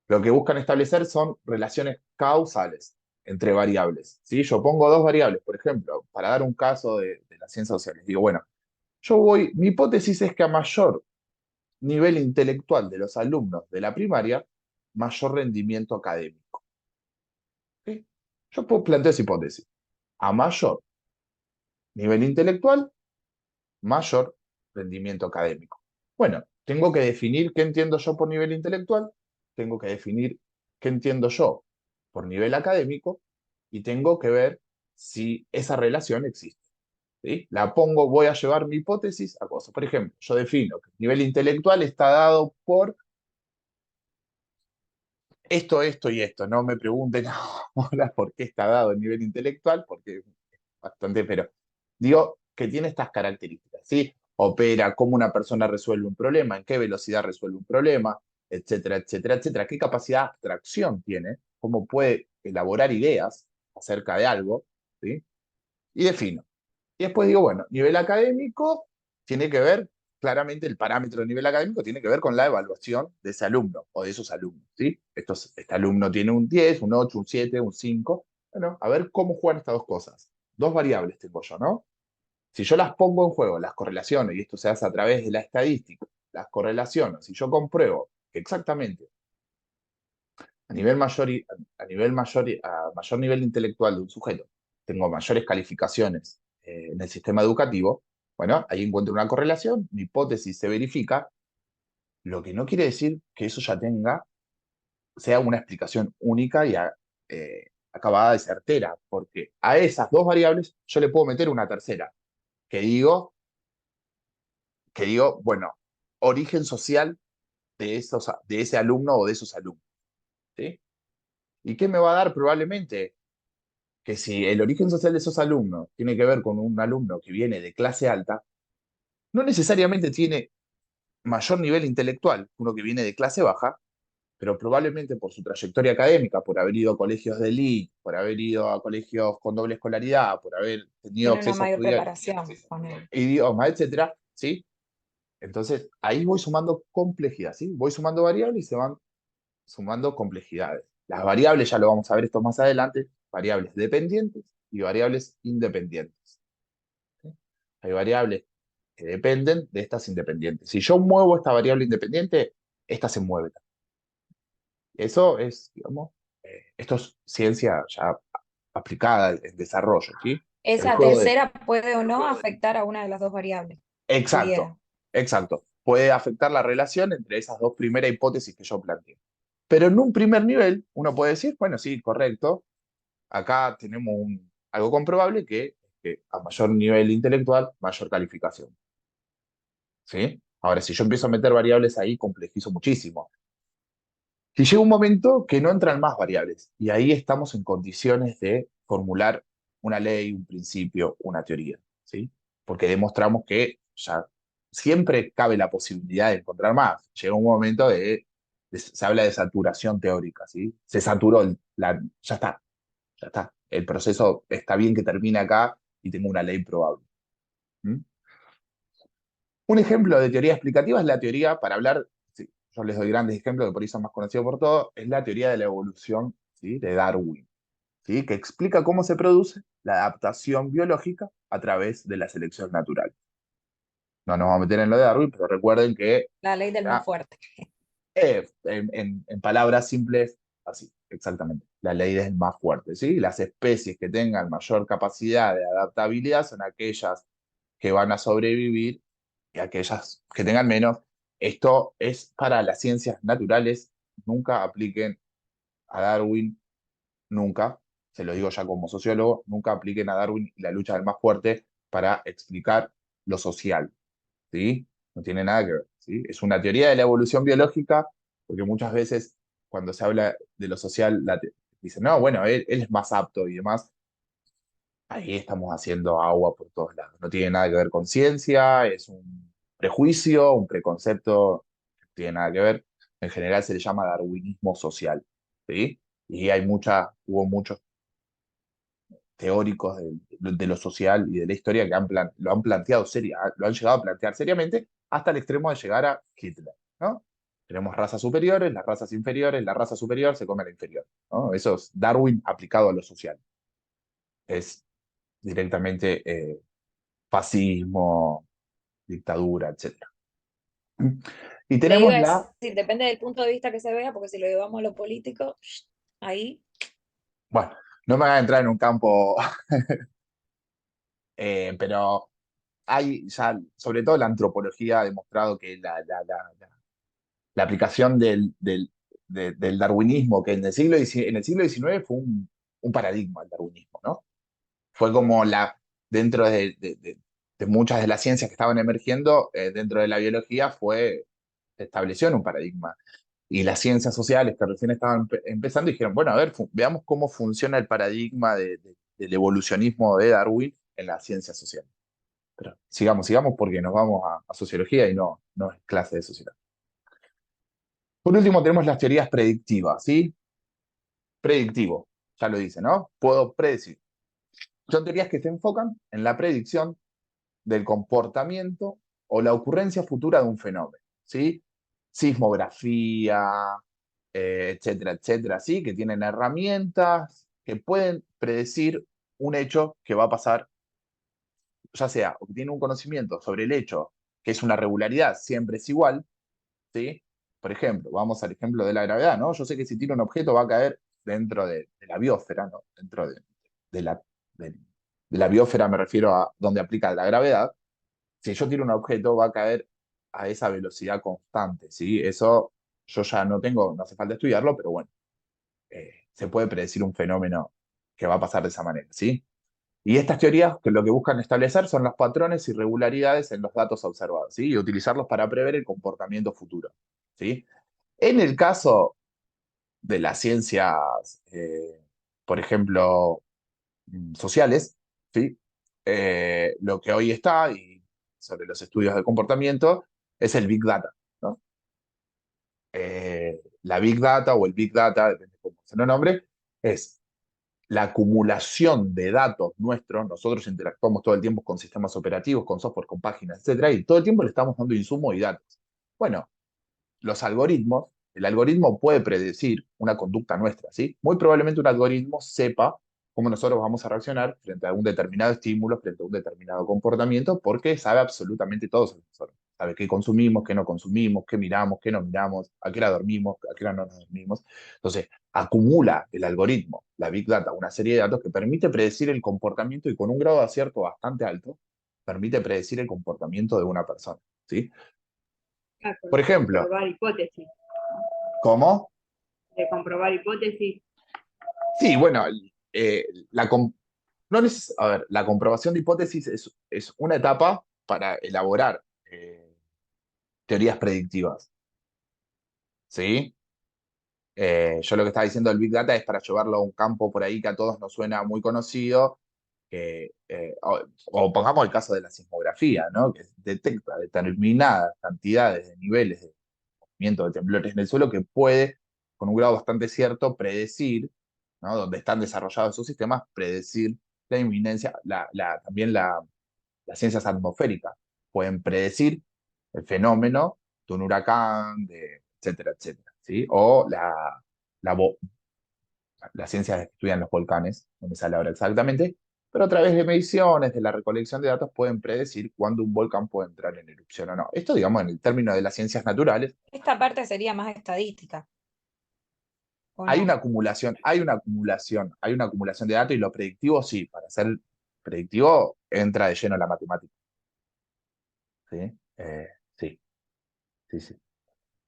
Lo que buscan establecer son relaciones causales entre variables, ¿sí? Yo pongo dos variables, por ejemplo, para dar un caso de las ciencias sociales. Digo, bueno, mi hipótesis es que a mayor nivel intelectual de los alumnos de la primaria, mayor rendimiento académico. ¿Sí? Yo planteo esa hipótesis. A mayor nivel intelectual, mayor rendimiento académico. Bueno, tengo que definir qué entiendo yo por nivel intelectual, tengo que definir qué entiendo yo por nivel académico y tengo que ver si esa relación existe. ¿sí? La pongo, voy a llevar mi hipótesis a cosas. Por ejemplo, yo defino que el nivel intelectual está dado por esto y esto. No me pregunten ahora por qué está dado el nivel intelectual, porque es bastante, pero digo que tiene estas características, ¿sí? Opera, cómo una persona resuelve un problema, en qué velocidad resuelve un problema, etcétera, etcétera, etcétera. ¿Qué capacidad de abstracción tiene? ¿Cómo puede elaborar ideas acerca de algo? ¿Sí? Y defino. Y después digo, bueno, nivel académico tiene que ver, claramente el parámetro de nivel académico tiene que ver con la evaluación de ese alumno o de esos alumnos, ¿sí? Este alumno tiene un 10, un 8, un 7, un 5. Bueno, a ver cómo juegan estas dos cosas. Dos variables tengo yo, ¿no? Si yo las pongo en juego, las correlaciones, y esto se hace a través de la estadística, las correlaciones, si yo compruebo que exactamente a nivel mayor, a nivel mayor, a mayor nivel intelectual de un sujeto, tengo mayores calificaciones en el sistema educativo, bueno, ahí encuentro una correlación, mi hipótesis se verifica, lo que no quiere decir que eso ya sea una explicación única y acabada y certera, porque a esas dos variables yo le puedo meter una tercera, que digo, bueno, origen social de ese alumno o de esos alumnos, ¿sí? ¿Y qué me va a dar probablemente? Que si el origen social de esos alumnos tiene que ver con un alumno que viene de clase alta, no necesariamente tiene mayor nivel intelectual que uno que viene de clase baja, pero probablemente por su trayectoria académica, por haber ido a colegios de elite, por haber ido a colegios con doble escolaridad, por haber tenido Tiene una acceso a mayor estudiar preparación, ponele. idiomas, etcétera, ¿sí? Entonces, ahí voy sumando complejidad, ¿sí? Voy sumando variables y se van sumando complejidades. Las variables, ya lo vamos a ver esto más adelante, variables dependientes y variables independientes. ¿Sí? Hay variables que dependen de estas independientes. Si yo muevo esta variable independiente, esta se mueve. Eso es, digamos, esto es ciencia ya aplicada en desarrollo, ¿sí? El Esa juego de... tercera puede o no afectar a una de las dos variables. Exacto, Pudiera. exacto. Puede afectar la relación entre esas dos primeras hipótesis que yo planteé. Pero en un primer nivel, uno puede decir, bueno, sí, correcto, acá tenemos algo comprobable que a mayor nivel intelectual, mayor calificación. ¿Sí? Ahora, si yo empiezo a meter variables ahí, complejizo muchísimo. Y llega un momento que no entran más variables, y ahí estamos en condiciones de formular una ley, un principio, una teoría, ¿sí? Porque demostramos que ya siempre cabe la posibilidad de encontrar más. Llega un momento se habla de saturación teórica, ¿sí? Se saturó, ya está, ya está. El proceso está bien que termine acá y tengo una ley probable. ¿Mm? Un ejemplo de teoría explicativa es la teoría, para hablar, sí, yo les doy grandes ejemplos que por ahí son más conocidos por todos, es la teoría de la evolución, ¿sí? De Darwin, ¿sí? Que explica cómo se produce la adaptación biológica a través de la selección natural. No nos vamos a meter en lo de Darwin, pero recuerden que La ley del más ah, fuerte. en palabras simples, así, exactamente. La ley es el más fuerte, ¿sí? Las especies que tengan mayor capacidad de adaptabilidad son aquellas que van a sobrevivir y aquellas que tengan menos. Esto es para las ciencias naturales. Nunca apliquen a Darwin, nunca, se lo digo ya como sociólogo, nunca apliquen a Darwin y la lucha del más fuerte para explicar lo social, ¿sí? No tiene nada que ver, ¿sí? Es una teoría de la evolución biológica, porque muchas veces cuando se habla de lo social, dicen, no, bueno, él es más apto y demás. Ahí estamos haciendo agua por todos lados. No tiene nada que ver con ciencia, es un prejuicio, un preconcepto, no tiene nada que ver. En general se le llama darwinismo social, ¿sí? Y hubo muchos teóricos de lo social y de la historia que lo han planteado lo han llegado a plantear seriamente hasta el extremo de llegar a Hitler, ¿no? Tenemos razas superiores, las razas inferiores, la raza superior se come a la inferior, ¿no? Eso es Darwin aplicado a lo social. Es directamente fascismo, dictadura, etc. Y Le iba tenemos a la, decir, depende del punto de vista que se vea, porque si lo llevamos a lo político, ahí bueno, no me voy a entrar en un campo, pero hay ya, sobre todo la antropología ha demostrado que la aplicación del darwinismo, que en el siglo XIX fue un paradigma el darwinismo, ¿no? Fue como dentro de muchas de las ciencias que estaban emergiendo, dentro de la biología se estableció en un paradigma. Y las ciencias sociales que recién estaban empezando dijeron, bueno, a ver, veamos cómo funciona el paradigma del evolucionismo de Darwin en las ciencias sociales. Pero sigamos porque nos vamos a sociología y no es clase de sociología. Por último tenemos las teorías predictivas, ¿sí? Predictivo, ya lo dice, ¿no? Puedo predecir. Son teorías que se enfocan en la predicción del comportamiento o la ocurrencia futura de un fenómeno, ¿sí? Sismografía, etcétera, etcétera, ¿sí? Que tienen herramientas que pueden predecir un hecho que va a pasar, ya sea, o que tienen un conocimiento sobre el hecho que es una regularidad, siempre es igual, ¿sí? Por ejemplo, vamos al ejemplo de la gravedad, ¿no? Yo sé que si tiro un objeto va a caer dentro de la biosfera, ¿no? Dentro de la, de, de la biosfera me refiero a donde aplica la gravedad. Si yo tiro un objeto va a caer a esa velocidad constante, ¿sí? Eso yo ya no hace falta estudiarlo, pero bueno, se puede predecir un fenómeno que va a pasar de esa manera, ¿sí? Y estas teorías que lo que buscan establecer son los patrones y regularidades en los datos observados, ¿sí? Y utilizarlos para prever el comportamiento futuro, ¿sí? En el caso de las ciencias, por ejemplo, sociales, ¿sí? Lo que hoy está, y sobre los estudios de comportamiento, es el Big Data, ¿no? La Big Data o el Big Data, depende de cómo se lo nombre, es la acumulación de datos nuestros. Nosotros interactuamos todo el tiempo con sistemas operativos, con software, con páginas, etcétera, y todo el tiempo le estamos dando insumos y datos. Bueno, los algoritmos, el algoritmo puede predecir una conducta nuestra, ¿sí? Muy probablemente un algoritmo sepa cómo nosotros vamos a reaccionar frente a un determinado estímulo, frente a un determinado comportamiento, porque sabe absolutamente todo sobre nosotros. Sabe qué consumimos, qué no consumimos, qué miramos, qué no miramos, a qué hora dormimos, a qué hora no nos dormimos. Entonces, acumula el algoritmo, la Big Data, una serie de datos que permite predecir el comportamiento y con un grado de acierto bastante alto, permite predecir el comportamiento de una persona, ¿sí? Ah, Por ejemplo, comprobar hipótesis. ¿cómo? De comprobar hipótesis. Sí, bueno, eh, la, com- no a ver, la comprobación de hipótesis es una etapa para elaborar teorías predictivas, ¿sí? Yo lo que estaba diciendo del Big Data es para llevarlo a un campo por ahí que a todos nos suena muy conocido, o pongamos el caso de la sismografía, ¿no? Que detecta determinadas cantidades de niveles de movimiento de temblores en el suelo que puede, con un grado bastante cierto, predecir, ¿no? Donde están desarrollados esos sistemas, predecir la inminencia, también las ciencias atmosféricas pueden predecir el fenómeno de un huracán, etcétera, etcétera, ¿sí? O la, vo- las ciencias que estudian los volcanes, no me sale ahora exactamente, pero a través de mediciones, de la recolección de datos, pueden predecir cuándo un volcán puede entrar en erupción o no. Esto, digamos, en el término de las ciencias naturales. Esta parte sería más estadística, ¿o Hay una no? acumulación, hay una acumulación de datos y lo predictivo sí, para ser predictivo entra de lleno la matemática. ¿Sí? Sí, sí, sí.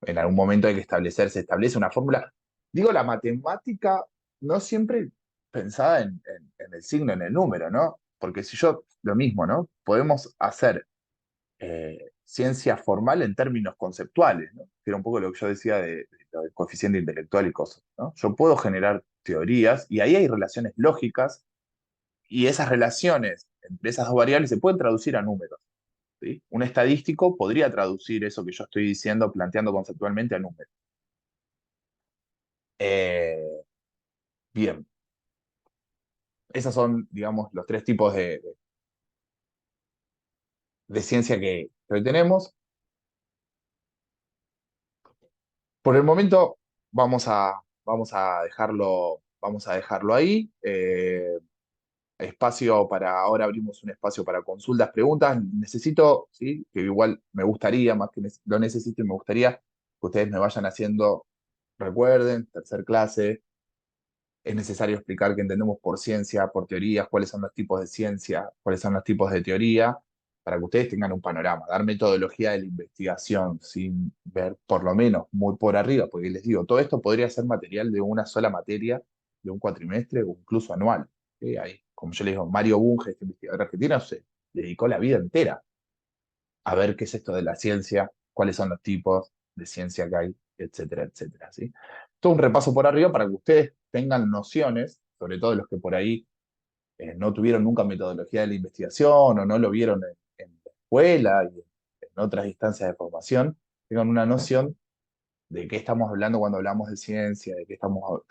En algún momento hay que se establece una fórmula. Digo, la matemática no siempre pensada en el signo, en el número, ¿no? Porque si yo, lo mismo, ¿no? Podemos hacer ciencia formal en términos conceptuales, ¿no? Que era un poco lo que yo decía lo del coeficiente intelectual y cosas, ¿no? Yo puedo generar teorías y ahí hay relaciones lógicas y esas relaciones entre esas dos variables se pueden traducir a números, ¿sí? Un estadístico podría traducir eso que yo estoy diciendo, planteando conceptualmente a números. Eh, bien, esos son, digamos, los tres tipos de ciencia que hoy tenemos. Por el momento vamos a dejarlo ahí. Espacio para, ahora abrimos un espacio para consultas, preguntas. Necesito, ¿sí? Que igual me gustaría, más que lo necesito, me gustaría que ustedes me vayan haciendo, recuerden, tercer clase, es necesario explicar qué entendemos por ciencia, por teorías, cuáles son los tipos de ciencia, cuáles son los tipos de teoría, para que ustedes tengan un panorama, dar metodología de la investigación sin ver por lo menos muy por arriba, porque les digo, todo esto podría ser material de una sola materia, de un cuatrimestre o incluso anual. ¿Sí? Hay como yo le digo, Mario Bunge, este investigador argentino, se dedicó la vida entera a ver qué es esto de la ciencia, cuáles son los tipos de ciencia que hay, etcétera, etcétera, ¿sí? Todo un repaso por arriba para que ustedes tengan nociones, sobre todo los que por ahí no tuvieron nunca metodología de la investigación o no lo vieron en la escuela y en otras instancias de formación, tengan una noción de qué estamos hablando cuando hablamos de ciencia, de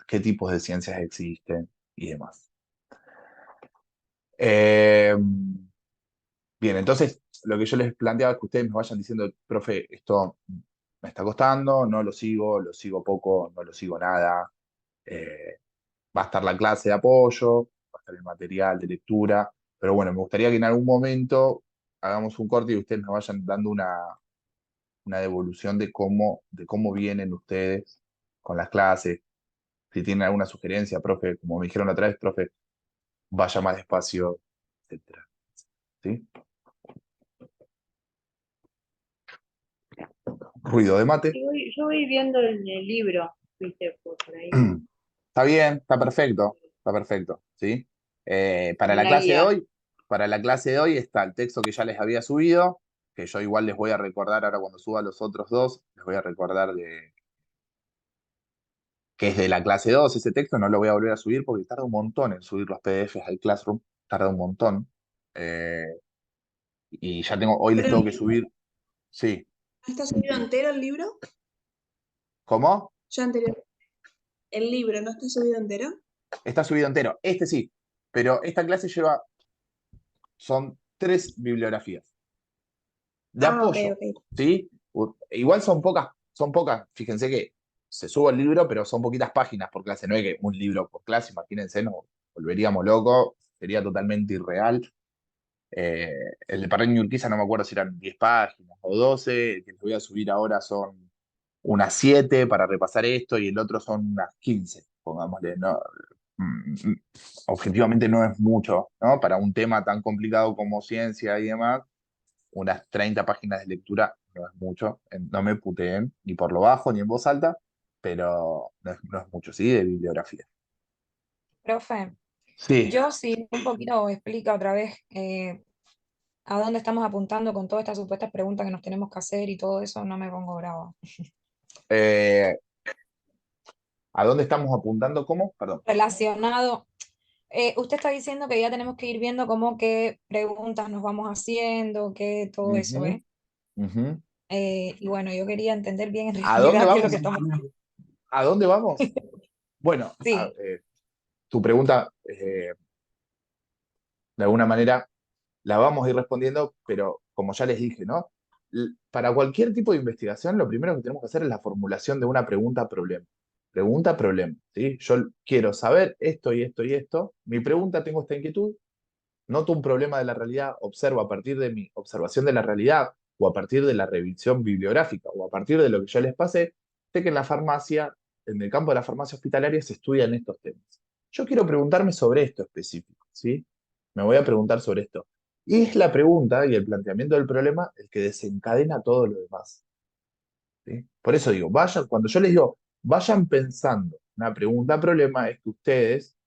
qué tipos de ciencias existen y demás. Eh, Bien, entonces lo que yo les planteaba es que ustedes me vayan diciendo, profe, esto me está costando, no lo sigo poco, no lo sigo nada. Va a estar la clase de apoyo, va a estar el material de lectura, pero bueno, me gustaría que en algún momento hagamos un corte y ustedes me vayan dando una devolución de cómo vienen ustedes con las clases. Si tienen alguna sugerencia, profe, como me dijeron la otra vez, profe, vaya más despacio, etcétera. ¿Sí? Ruido de mate. Yo voy viendo en el libro, viste, por ahí, Está bien, está perfecto, ¿sí? en la guía. Para la clase de hoy está el texto que ya les había subido, que yo igual les voy a recordar ahora cuando suba los otros dos, les voy a recordar que es de la clase 2 ese texto, no lo voy a volver a subir porque tarda un montón en subir los PDFs al Classroom, tarda un montón. Eh, y ya hoy les Pero tengo que subir, sí. ¿no está subido entero el libro? ¿Cómo? Ya anterior. ¿El libro no está subido entero? Está subido entero, este sí, pero esta clase son 3 bibliografías. De Ah, ok, apoyo, ok. ¿sí? Igual son pocas. Fíjense que se sube el libro, pero son poquitas páginas por clase. No es que un libro por clase, imagínense, nos volveríamos locos, sería totalmente irreal. El de Parreño y Urquiza no me acuerdo si eran 10 páginas o 12, el que les voy a subir ahora son unas 7 para repasar esto y el otro son unas 15, pongámosle, ¿no? Mm, mm, Objetivamente no es mucho, ¿no? Para un tema tan complicado como ciencia y demás unas 30 páginas de lectura no es mucho, no me puteen ni por lo bajo ni en voz alta, pero no es mucho, ¿sí? De bibliografía. Profe, Sí, yo si un poquito explica otra vez a dónde estamos apuntando con todas estas supuestas preguntas que nos tenemos que hacer y todo eso, no me pongo brava. eh, ¿a dónde estamos apuntando? ¿Cómo? Perdón. Relacionado, usted está diciendo que ya tenemos que ir viendo cómo qué preguntas nos vamos haciendo, qué todo eso, Ujú, ¿eh? ujú. Y bueno, yo quería entender bien en ¿A dónde realidad qué es lo vamos? que estamos. ¿A dónde vamos? Bueno, Sí, tu pregunta, de alguna manera, la vamos a ir respondiendo, pero como ya les dije, ¿no? Para cualquier tipo de investigación, lo primero que tenemos que hacer es la formulación de una pregunta-problema. Pregunta-problema, ¿sí? Yo quiero saber esto y esto y esto. Mi pregunta, tengo esta inquietud, noto un problema de la realidad, observo a partir de mi observación de la realidad o a partir de la revisión bibliográfica o a partir de lo que yo les pasé, sé que en la farmacia, en el campo de la farmacia hospitalaria se estudian estos temas. Yo quiero preguntarme sobre esto específico, ¿sí? Me voy a preguntar sobre esto. Y es la pregunta y el planteamiento del problema el que desencadena todo lo demás, ¿sí? Por eso digo, cuando yo les digo, vayan pensando una pregunta-problema, es que ustedes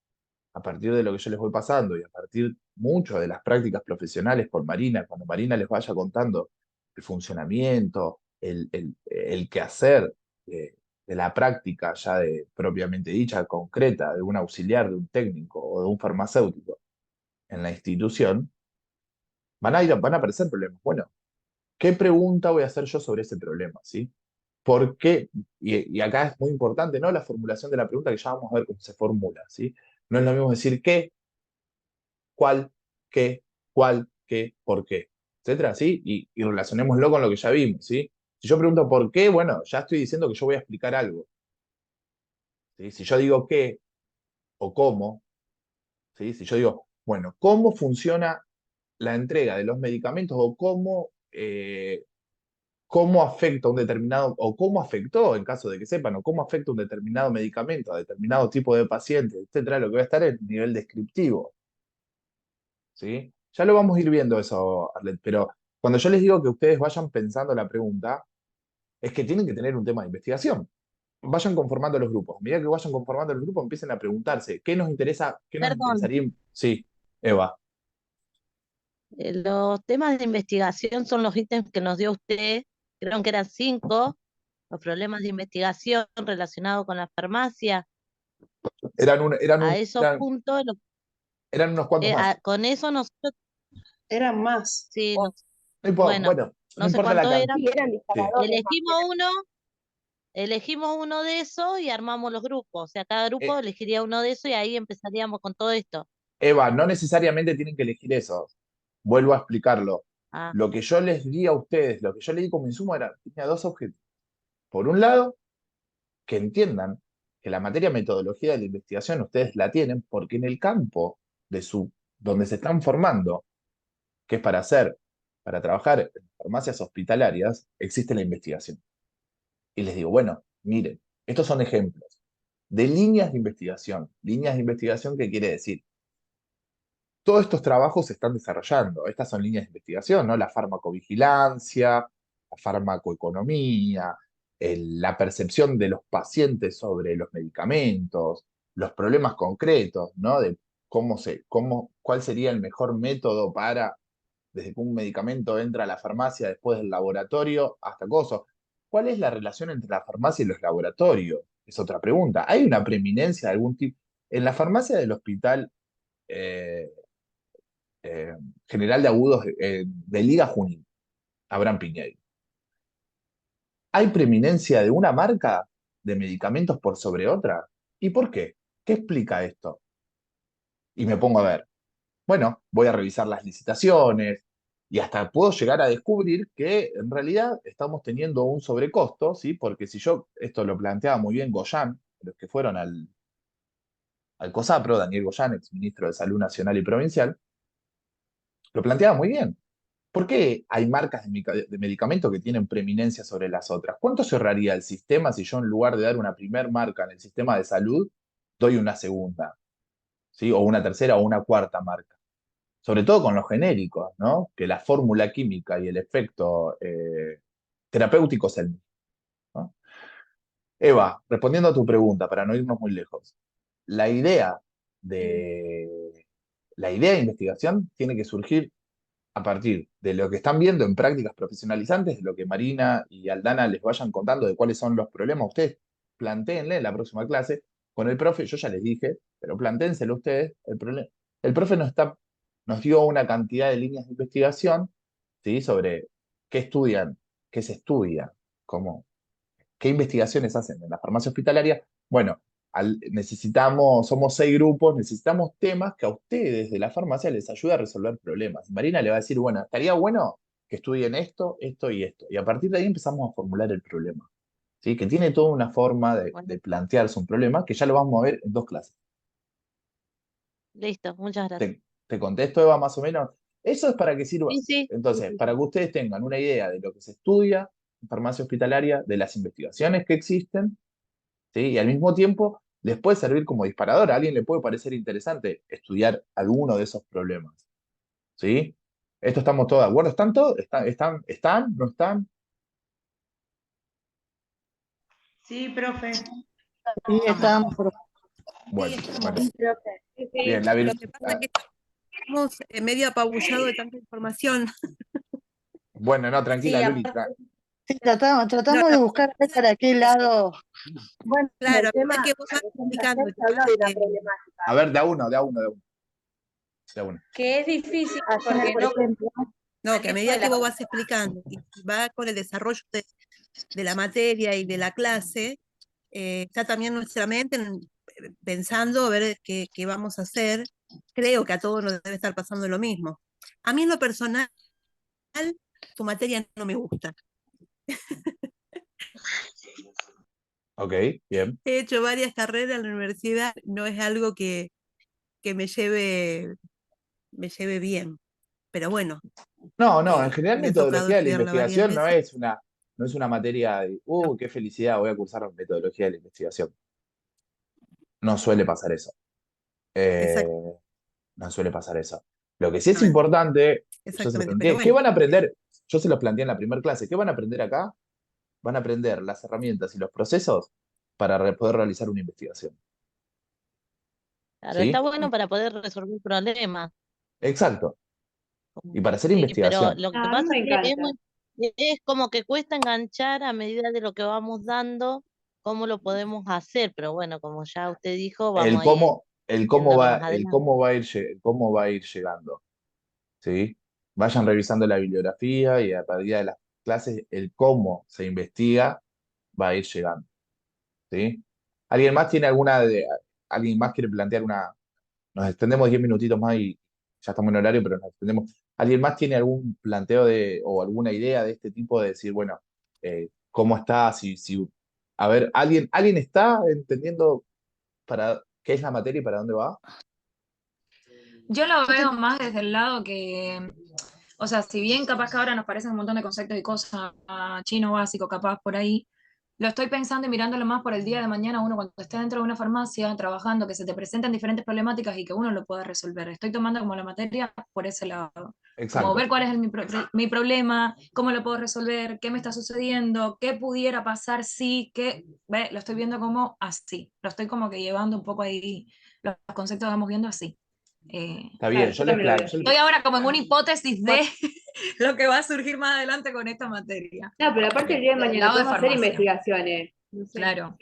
a partir de lo que yo les voy pasando y a partir mucho de las prácticas profesionales con Marina, cuando Marina les vaya contando el funcionamiento, el quehacer de la práctica ya propiamente dicha, concreta, de un auxiliar, de un técnico o de un farmacéutico en la institución, van a aparecer problemas. Bueno, ¿qué pregunta voy a hacer yo sobre ese problema? ¿Sí? ¿Por qué? Y acá es muy importante, ¿no? La formulación de la pregunta que ya vamos a ver cómo se formula, ¿sí? No es lo mismo decir qué, cuál, qué, cuál, qué, por qué, etcétera, ¿sí? Y relacionémoslo con lo que ya vimos, ¿sí? Si yo pregunto por qué, bueno, ya estoy diciendo que yo voy a explicar algo, ¿sí? Si yo digo qué o cómo, ¿sí? Si yo digo, bueno, ¿cómo funciona la entrega de los medicamentos o cómo afecta un determinado, o cómo afectó, en caso de que sepan, o cómo afecta un determinado medicamento a determinado tipo de paciente, etcétera, lo que va a estar es el nivel descriptivo, ¿sí? Ya lo vamos a ir viendo eso, Arlet, pero cuando yo les digo que ustedes vayan pensando la pregunta, es que tienen que tener un tema de investigación. Vayan conformando los grupos. A medida que vayan conformando los grupos, empiecen a preguntarse qué nos interesa, qué nos perdón, interesaría. Sí, Eva. Los temas de investigación son los ítems que nos dio usted, creo que eran 5, los problemas de investigación relacionados con la farmacia. A esos puntos, eran unos cuantos más. con eso nosotros, Eran más. sí, No importa, bueno, no no sé importa la cuántos cantidad. eran, Sí, eran disparadores. elegimos uno de esos y armamos los grupos. O sea, cada grupo elegiría uno de esos y ahí empezaríamos con todo esto. Eva, no necesariamente tienen que elegir eso. Vuelvo a explicarlo. Ah, Lo que yo les di a ustedes, lo que yo les di como insumo tenía dos objetivos. Por un lado, que entiendan que la materia metodología de la investigación ustedes la tienen porque en el campo donde se están formando, que es para trabajar en farmacias hospitalarias, existe la investigación. Y les digo, bueno, miren, estos son ejemplos de líneas de investigación. Líneas de investigación, ¿qué quiere decir? Todos estos trabajos se están desarrollando. Estas son líneas de investigación, ¿no? La farmacovigilancia, la farmacoeconomía, la percepción de los pacientes sobre los medicamentos, los problemas concretos, ¿no? De cuál sería el mejor método desde que un medicamento entra a la farmacia después del laboratorio hasta cosas. ¿Cuál es la relación entre la farmacia y los laboratorios? Es otra pregunta. ¿Hay una preeminencia de algún tipo? En la farmacia del hospital eh, general de agudos de Liga Junín, Abraham Piñeiro, ¿hay preeminencia de una marca de medicamentos por sobre otra? ¿Y por qué? ¿Qué explica esto? Y me pongo a ver. Bueno, voy a revisar las licitaciones y hasta puedo llegar a descubrir que en realidad estamos teniendo un sobrecosto, ¿sí? Porque esto lo planteaba muy bien Goyan, los que fueron al COSAPRO, Daniel Goyan, ex ministro de Salud Nacional y Provincial, lo planteaba muy bien. ¿Por qué hay marcas de medicamentos que tienen preeminencia sobre las otras? ¿Cuánto se ahorraría el sistema si yo en lugar de dar una primer marca en el sistema de salud, doy una segunda, ¿sí? O una tercera o una cuarta marca? Sobre todo con los genéricos, ¿no? Que la fórmula química y el efecto terapéutico es el mismo, ¿no? Eva, respondiendo a tu pregunta, para no irnos muy lejos, la idea de, la idea de investigación tiene que surgir a partir de lo que están viendo en prácticas profesionalizantes, de lo que Marina y Aldana les vayan contando de cuáles son los problemas. Ustedes plantéenle en la próxima clase con el profe, yo ya les dije, pero plantéenselo ustedes. El profe nos dio una cantidad de líneas de investigación, ¿sí? Sobre qué estudian, qué se estudia, qué investigaciones hacen en la farmacia hospitalaria. Bueno, somos 6 grupos, necesitamos temas que a ustedes de la farmacia les ayude a resolver problemas. Marina le va a decir, bueno, estaría bueno que estudien esto, esto y esto. Y a partir de ahí empezamos a formular el problema. ¿Sí? Que tiene toda una forma de plantearse un problema que ya lo vamos a ver en 2 clases. listo, muchas gracias. ¿Te contesto, Eva, más o menos? Eso es para que sirva. Sí. Entonces, para que ustedes tengan una idea de lo que se estudia en farmacia hospitalaria, de las investigaciones que existen, ¿sí? Y al mismo tiempo les puede servir como disparador. A alguien le puede parecer interesante estudiar alguno de esos problemas. ¿Sí? Esto estamos todos de acuerdo. ¿Están todos? ¿Están? ¿No están? Sí, profe. Sí, estamos. Bueno, Sí, estamos. bueno. Sí, profe. Sí, sí. Bien, Lo que pasa es que estamos medio apabullados de tanta información. bueno, no, tranquila, Sí, Luli. Sí, tratamos No, de buscar para qué lado. Bueno, claro, el tema, es que vos vas por ejemplo, explicando. ayer se habló de una problemática. A ver, de a uno. De a uno. Que es difícil Ayer, porque por no ejemplo, No, que a medida de que la- vos vas explicando y va con el desarrollo de la materia y de la clase, está también nuestra mente pensando a ver qué vamos a hacer. Creo que a todos nos debe estar pasando lo mismo. A mí en lo personal, tu materia no me gusta. Ok, bien. He hecho varias carreras en la universidad, no es algo que me lleve bien. Pero bueno, No, en general me ha tocado metodología de la estudiarla varias investigación veces. no es una materia de, qué felicidad, voy a cursar metodología de la investigación. No suele pasar eso. Exactamente, No suele pasar eso. Lo que sí es importante, yo se lo exactamente. Pero planteé, ¿qué bueno, van a aprender? Yo se los planteé en la primera clase, ¿qué van a aprender acá? Van a aprender las herramientas y los procesos para poder realizar una investigación. Claro, está ¿Sí? bueno para poder resolver problemas. Exacto. Y para hacer Sí, pero investigación. lo que A mí pasa me es que encanta. es como que cuesta enganchar a medida de lo que vamos dando, cómo lo podemos hacer, pero bueno, como ya usted dijo, vamos a ir El viendo más adelante. cómo va a ir llegando. ¿Sí? Vayan revisando la bibliografía y a partir de las clases, el cómo se investiga va a ir llegando. ¿Sí? ¿Alguien más tiene alguien más quiere plantear una? Nos extendemos 10 minutitos más y ya estamos en horario, pero nos extendemos. ¿Alguien más tiene algún planteo o alguna idea de este tipo de decir, bueno, cómo está? A ver, ¿alguien está entendiendo para qué es la materia y para dónde va? Yo lo veo más desde el lado que, o sea, si bien capaz que ahora nos parecen un montón de conceptos y cosas, chino básico, capaz por ahí, lo estoy pensando y mirándolo más por el día de mañana, uno cuando esté dentro de una farmacia trabajando, que se te presentan diferentes problemáticas y que uno lo pueda resolver. Estoy tomando como la materia por ese lado. Como Exacto. ver cuál es mi problema, cómo lo puedo resolver, qué me está sucediendo, qué pudiera pasar si, lo estoy viendo como así. Lo estoy como que llevando un poco ahí, los conceptos que vamos viendo así. Está bien, Claro, yo también lo veo Estoy así. ahora como en una hipótesis de lo que va a surgir más adelante con esta materia. No, pero aparte el día de Desde el mañana lado de podemos hacer farmacia. investigaciones. No sé. Claro.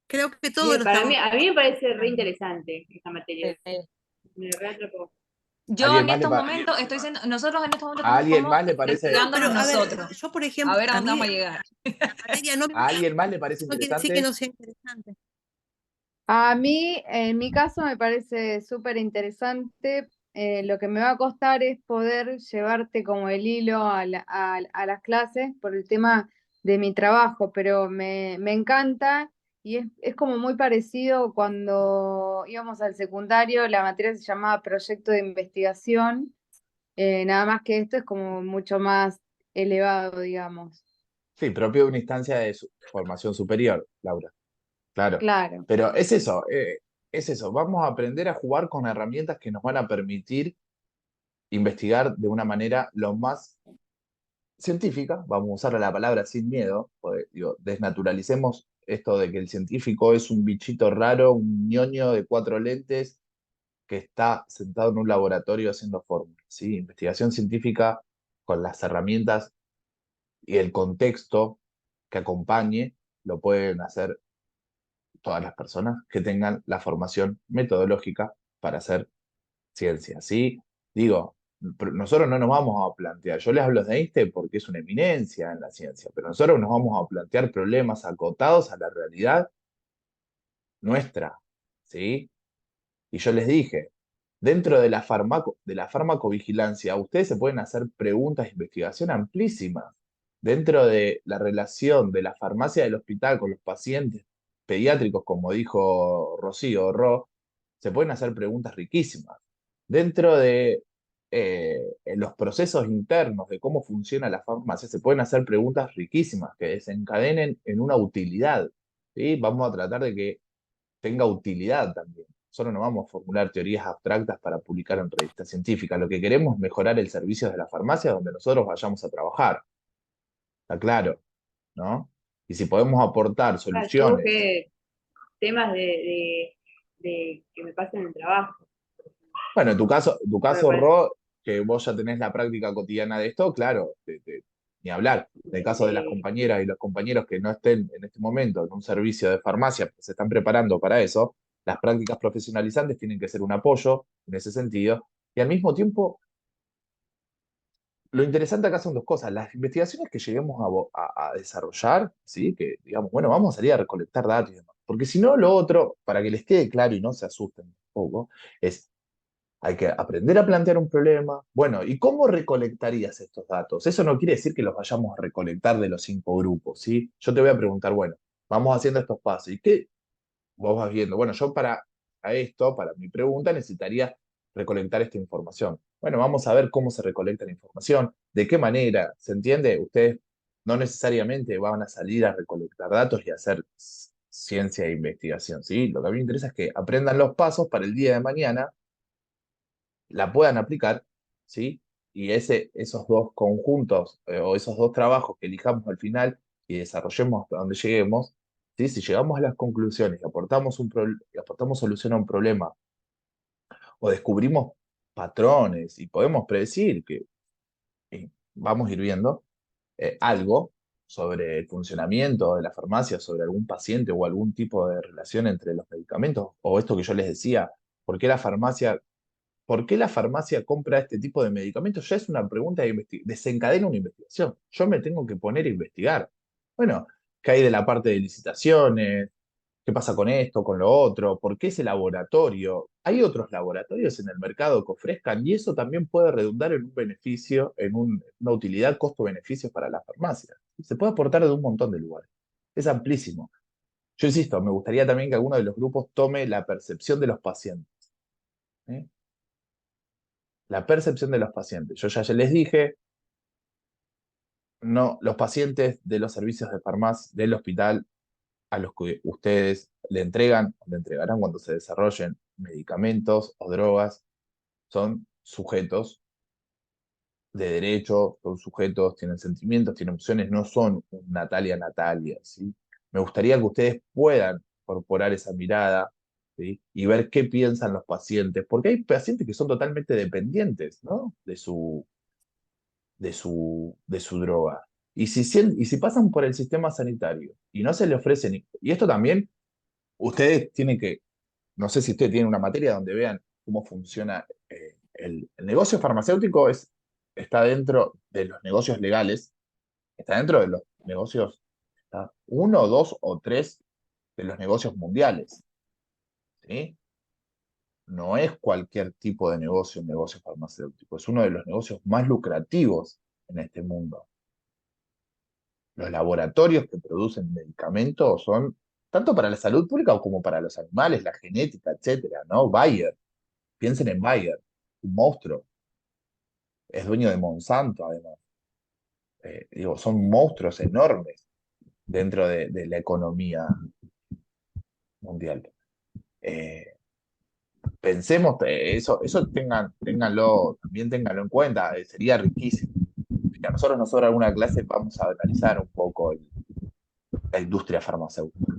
Creo que todos lo Para mí, estamos. a mí me parece re interesante esta materia. Eh, Me re atrapó. Yo ¿Alguien en más estos momentos nosotros en estos momentos a estamos alguien como más le parece, investigándonos Pero a ver, nosotros. yo por A ejemplo, ver a a dónde mí vamos a llegar. la materia no me a alguien más le gusta, parece no quiere decir que interesante? no sea interesante. A mí, en mi caso, me parece súper interesante. Lo que me va a costar es poder llevarte como el hilo a las clases por el tema de mi trabajo, pero me encanta y es como muy parecido cuando íbamos al secundario, la materia se llamaba proyecto de investigación, nada más que esto es como mucho más elevado, digamos. Sí, propio de una instancia de formación superior, Laura. Claro. Claro. Pero es eso. Vamos a aprender a jugar con herramientas que nos van a permitir investigar de una manera lo más científica, vamos a usar la palabra sin miedo, porque, digo, desnaturalicemos esto de que el científico es un bichito raro, un ñoño de 4 lentes que está sentado en un laboratorio haciendo fórmulas, ¿sí? Investigación científica con las herramientas y el contexto que acompañe, lo pueden hacer todas las personas que tengan la formación metodológica para hacer ciencia, ¿sí? Digo, nosotros no nos vamos a plantear, yo les hablo de Einstein porque es una eminencia en la ciencia, pero nosotros nos vamos a plantear problemas acotados a la realidad nuestra, ¿sí? Y yo les dije, dentro de de la farmacovigilancia, ustedes se pueden hacer preguntas de investigación amplísimas. Dentro de la relación de la farmacia del hospital con los pacientes pediátricos, como dijo Rocío se pueden hacer preguntas riquísimas. Dentro de en los procesos internos de cómo funciona la farmacia, se pueden hacer preguntas riquísimas que desencadenen en una utilidad. ¿Sí? Vamos a tratar de que tenga utilidad también. Solo no vamos a formular teorías abstractas para publicar en revistas científicas. Lo que queremos es mejorar el servicio de la farmacia donde nosotros vayamos a trabajar. Está claro, ¿no? Y si podemos aportar Yo soluciones. busqué temas de que me pasen en el trabajo. Bueno, en tu Me caso, parece que vos ya tenés la práctica cotidiana de esto, claro, ni hablar. En el caso de las de- compañeras y los compañeros que no estén en este momento en un servicio de farmacia, que se están preparando para eso, las prácticas profesionalizantes tienen que ser un apoyo en ese sentido. Y al mismo tiempo, lo interesante acá son dos cosas. Las investigaciones que lleguemos a desarrollar, ¿sí? Que digamos, bueno, vamos a salir a recolectar datos y demás. Porque si no, lo otro, para que les quede claro y no se asusten un poco, es hay que aprender a plantear un problema. Bueno, ¿y cómo recolectarías estos datos? Eso no quiere decir que los vayamos a recolectar de los 5 grupos, ¿sí? Yo te voy a preguntar, bueno, vamos haciendo estos pasos. ¿Y qué vos vas viendo? Bueno, yo para mi pregunta, necesitaría recolectar esta información. Bueno, vamos a ver cómo se recolecta la información, de qué manera, ¿se entiende? Ustedes no necesariamente van a salir a recolectar datos y a hacer ciencia e investigación, ¿sí? Lo que a mí me interesa es que aprendan los pasos para el día de mañana la puedan aplicar, ¿sí? Y esos dos conjuntos o esos dos trabajos que elijamos al final y desarrollemos hasta donde lleguemos, ¿sí? Si llegamos a las conclusiones y aportamos solución a un problema o descubrimos patrones y podemos predecir que vamos a ir viendo algo sobre el funcionamiento de la farmacia, sobre algún paciente o algún tipo de relación entre los medicamentos, o esto que yo les decía, ¿por qué la farmacia compra este tipo de medicamentos? Ya es una pregunta que desencadena una investigación. Yo me tengo que poner a investigar. Bueno, ¿qué hay de la parte de licitaciones? ¿Qué pasa con esto, con lo otro? ¿Por qué ese laboratorio? Hay otros laboratorios en el mercado que ofrezcan y eso también puede redundar en un beneficio, en una utilidad costo-beneficio para la farmacia. Se puede aportar de un montón de lugares. Es amplísimo. Yo insisto, me gustaría también que alguno de los grupos tome la percepción de los pacientes. ¿eh? La percepción de los pacientes. Yo ya les dije, no, los pacientes de los servicios de farmacia del hospital a los que ustedes le entregan o le entregarán cuando se desarrollen medicamentos o drogas, son sujetos de derecho, son sujetos, tienen sentimientos, tienen emociones, no son un Natalia, ¿sí? Me gustaría que ustedes puedan incorporar esa mirada, ¿sí? Y ver qué piensan los pacientes, porque hay pacientes que son totalmente dependientes, ¿no? de su droga. Y si pasan por el sistema sanitario y no se le ofrecen, y esto también, ustedes tienen que, no sé si ustedes tienen una materia donde vean cómo funciona el negocio farmacéutico, está dentro de los negocios legales, está dentro de los negocios, está uno, dos o tres de los negocios mundiales. ¿Sí? No es cualquier tipo de negocio un negocio farmacéutico, es uno de los negocios más lucrativos en este mundo. Los laboratorios que producen medicamentos son tanto para la salud pública como para los animales, la genética, etcétera, ¿no? Bayer, piensen en Bayer, un monstruo. Es dueño de Monsanto, además. Son monstruos enormes dentro de la economía mundial. Pensemos, eso también ténganlo en cuenta, sería riquísimo. Si a nosotros nos sobra alguna clase, vamos a analizar un poco la industria farmacéutica.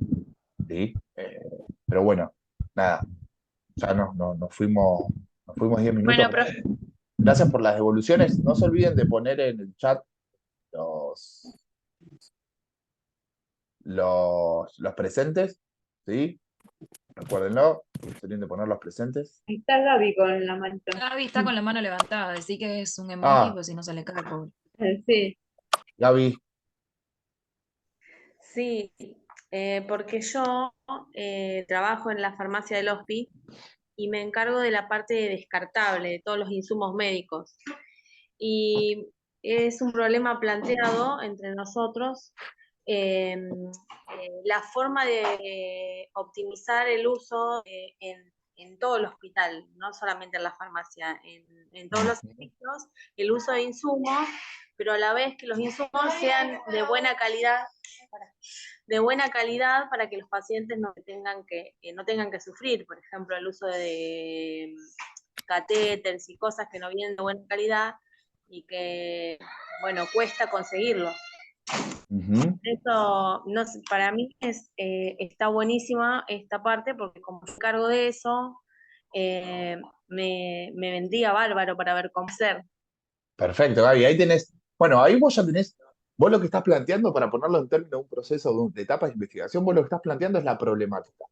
¿Sí? Pero bueno, nada, ya nos fuimos 10 minutos. Bueno, profe. Gracias por las devoluciones. No se olviden de poner en el chat los presentes, ¿sí? Recuérdenlo, no se olviden de poner los presentes. Ahí está Gaby con la manito. Gaby está con la mano levantada, así que es un emoji, pues si no se le cae, pobre. Sí. Gaby. Sí, porque yo trabajo en la farmacia del HOSPI y me encargo de la parte descartable, de todos los insumos médicos. Y es un problema planteado entre nosotros la forma de optimizar el uso en todo el hospital, no solamente en la farmacia, en todos los servicios, el uso de insumos, pero a la vez que los insumos sean de buena calidad para que los pacientes no tengan que sufrir, por ejemplo, el uso de catéteres y cosas que no vienen de buena calidad y que, bueno, cuesta conseguirlo. Eso, no sé, para mí está buenísima esta parte porque como me encargo de eso, me vendría bárbaro para ver cómo hacer. Perfecto, Gaby, ahí tenés, bueno, ahí vos ya tenés, vos lo que estás planteando, para ponerlo en términos de un proceso de etapas de investigación, vos lo que estás planteando es la problemática,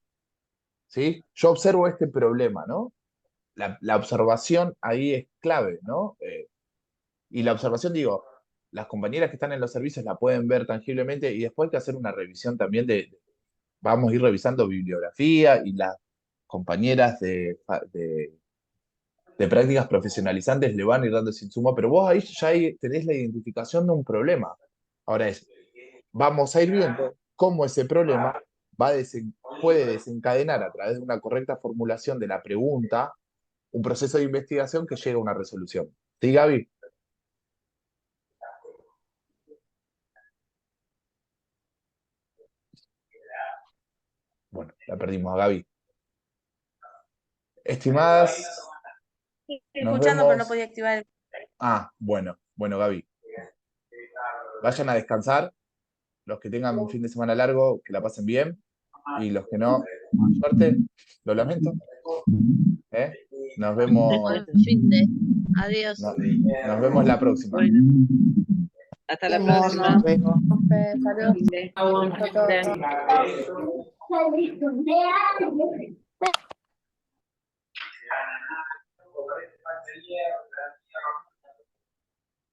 ¿sí? Yo observo este problema, ¿no? La observación ahí es clave, ¿no? Y la observación, digo, las compañeras que están en los servicios la pueden ver tangiblemente y después hay que hacer una revisión también vamos a ir revisando bibliografía y las compañeras de prácticas profesionalizantes le van a ir dando ese insumo, pero vos ahí tenés la identificación de un problema. Ahora vamos a ir viendo cómo ese problema puede desencadenar a través de una correcta formulación de la pregunta un proceso de investigación que llegue a una resolución. ¿Sí, Gaby? Bueno, la perdimos a Gaby. Estimadas, Estoy nos escuchando, pero no vemos. podía activar el... Bueno, Gaby. Vayan a descansar. Los que tengan un fin de semana largo, que la pasen bien. Y los que no, suerte, lo lamento. Nos vemos, Buen fin de. Adiós. nos vemos la próxima. Hasta la Nos próxima. vemos. Saludos. Chao.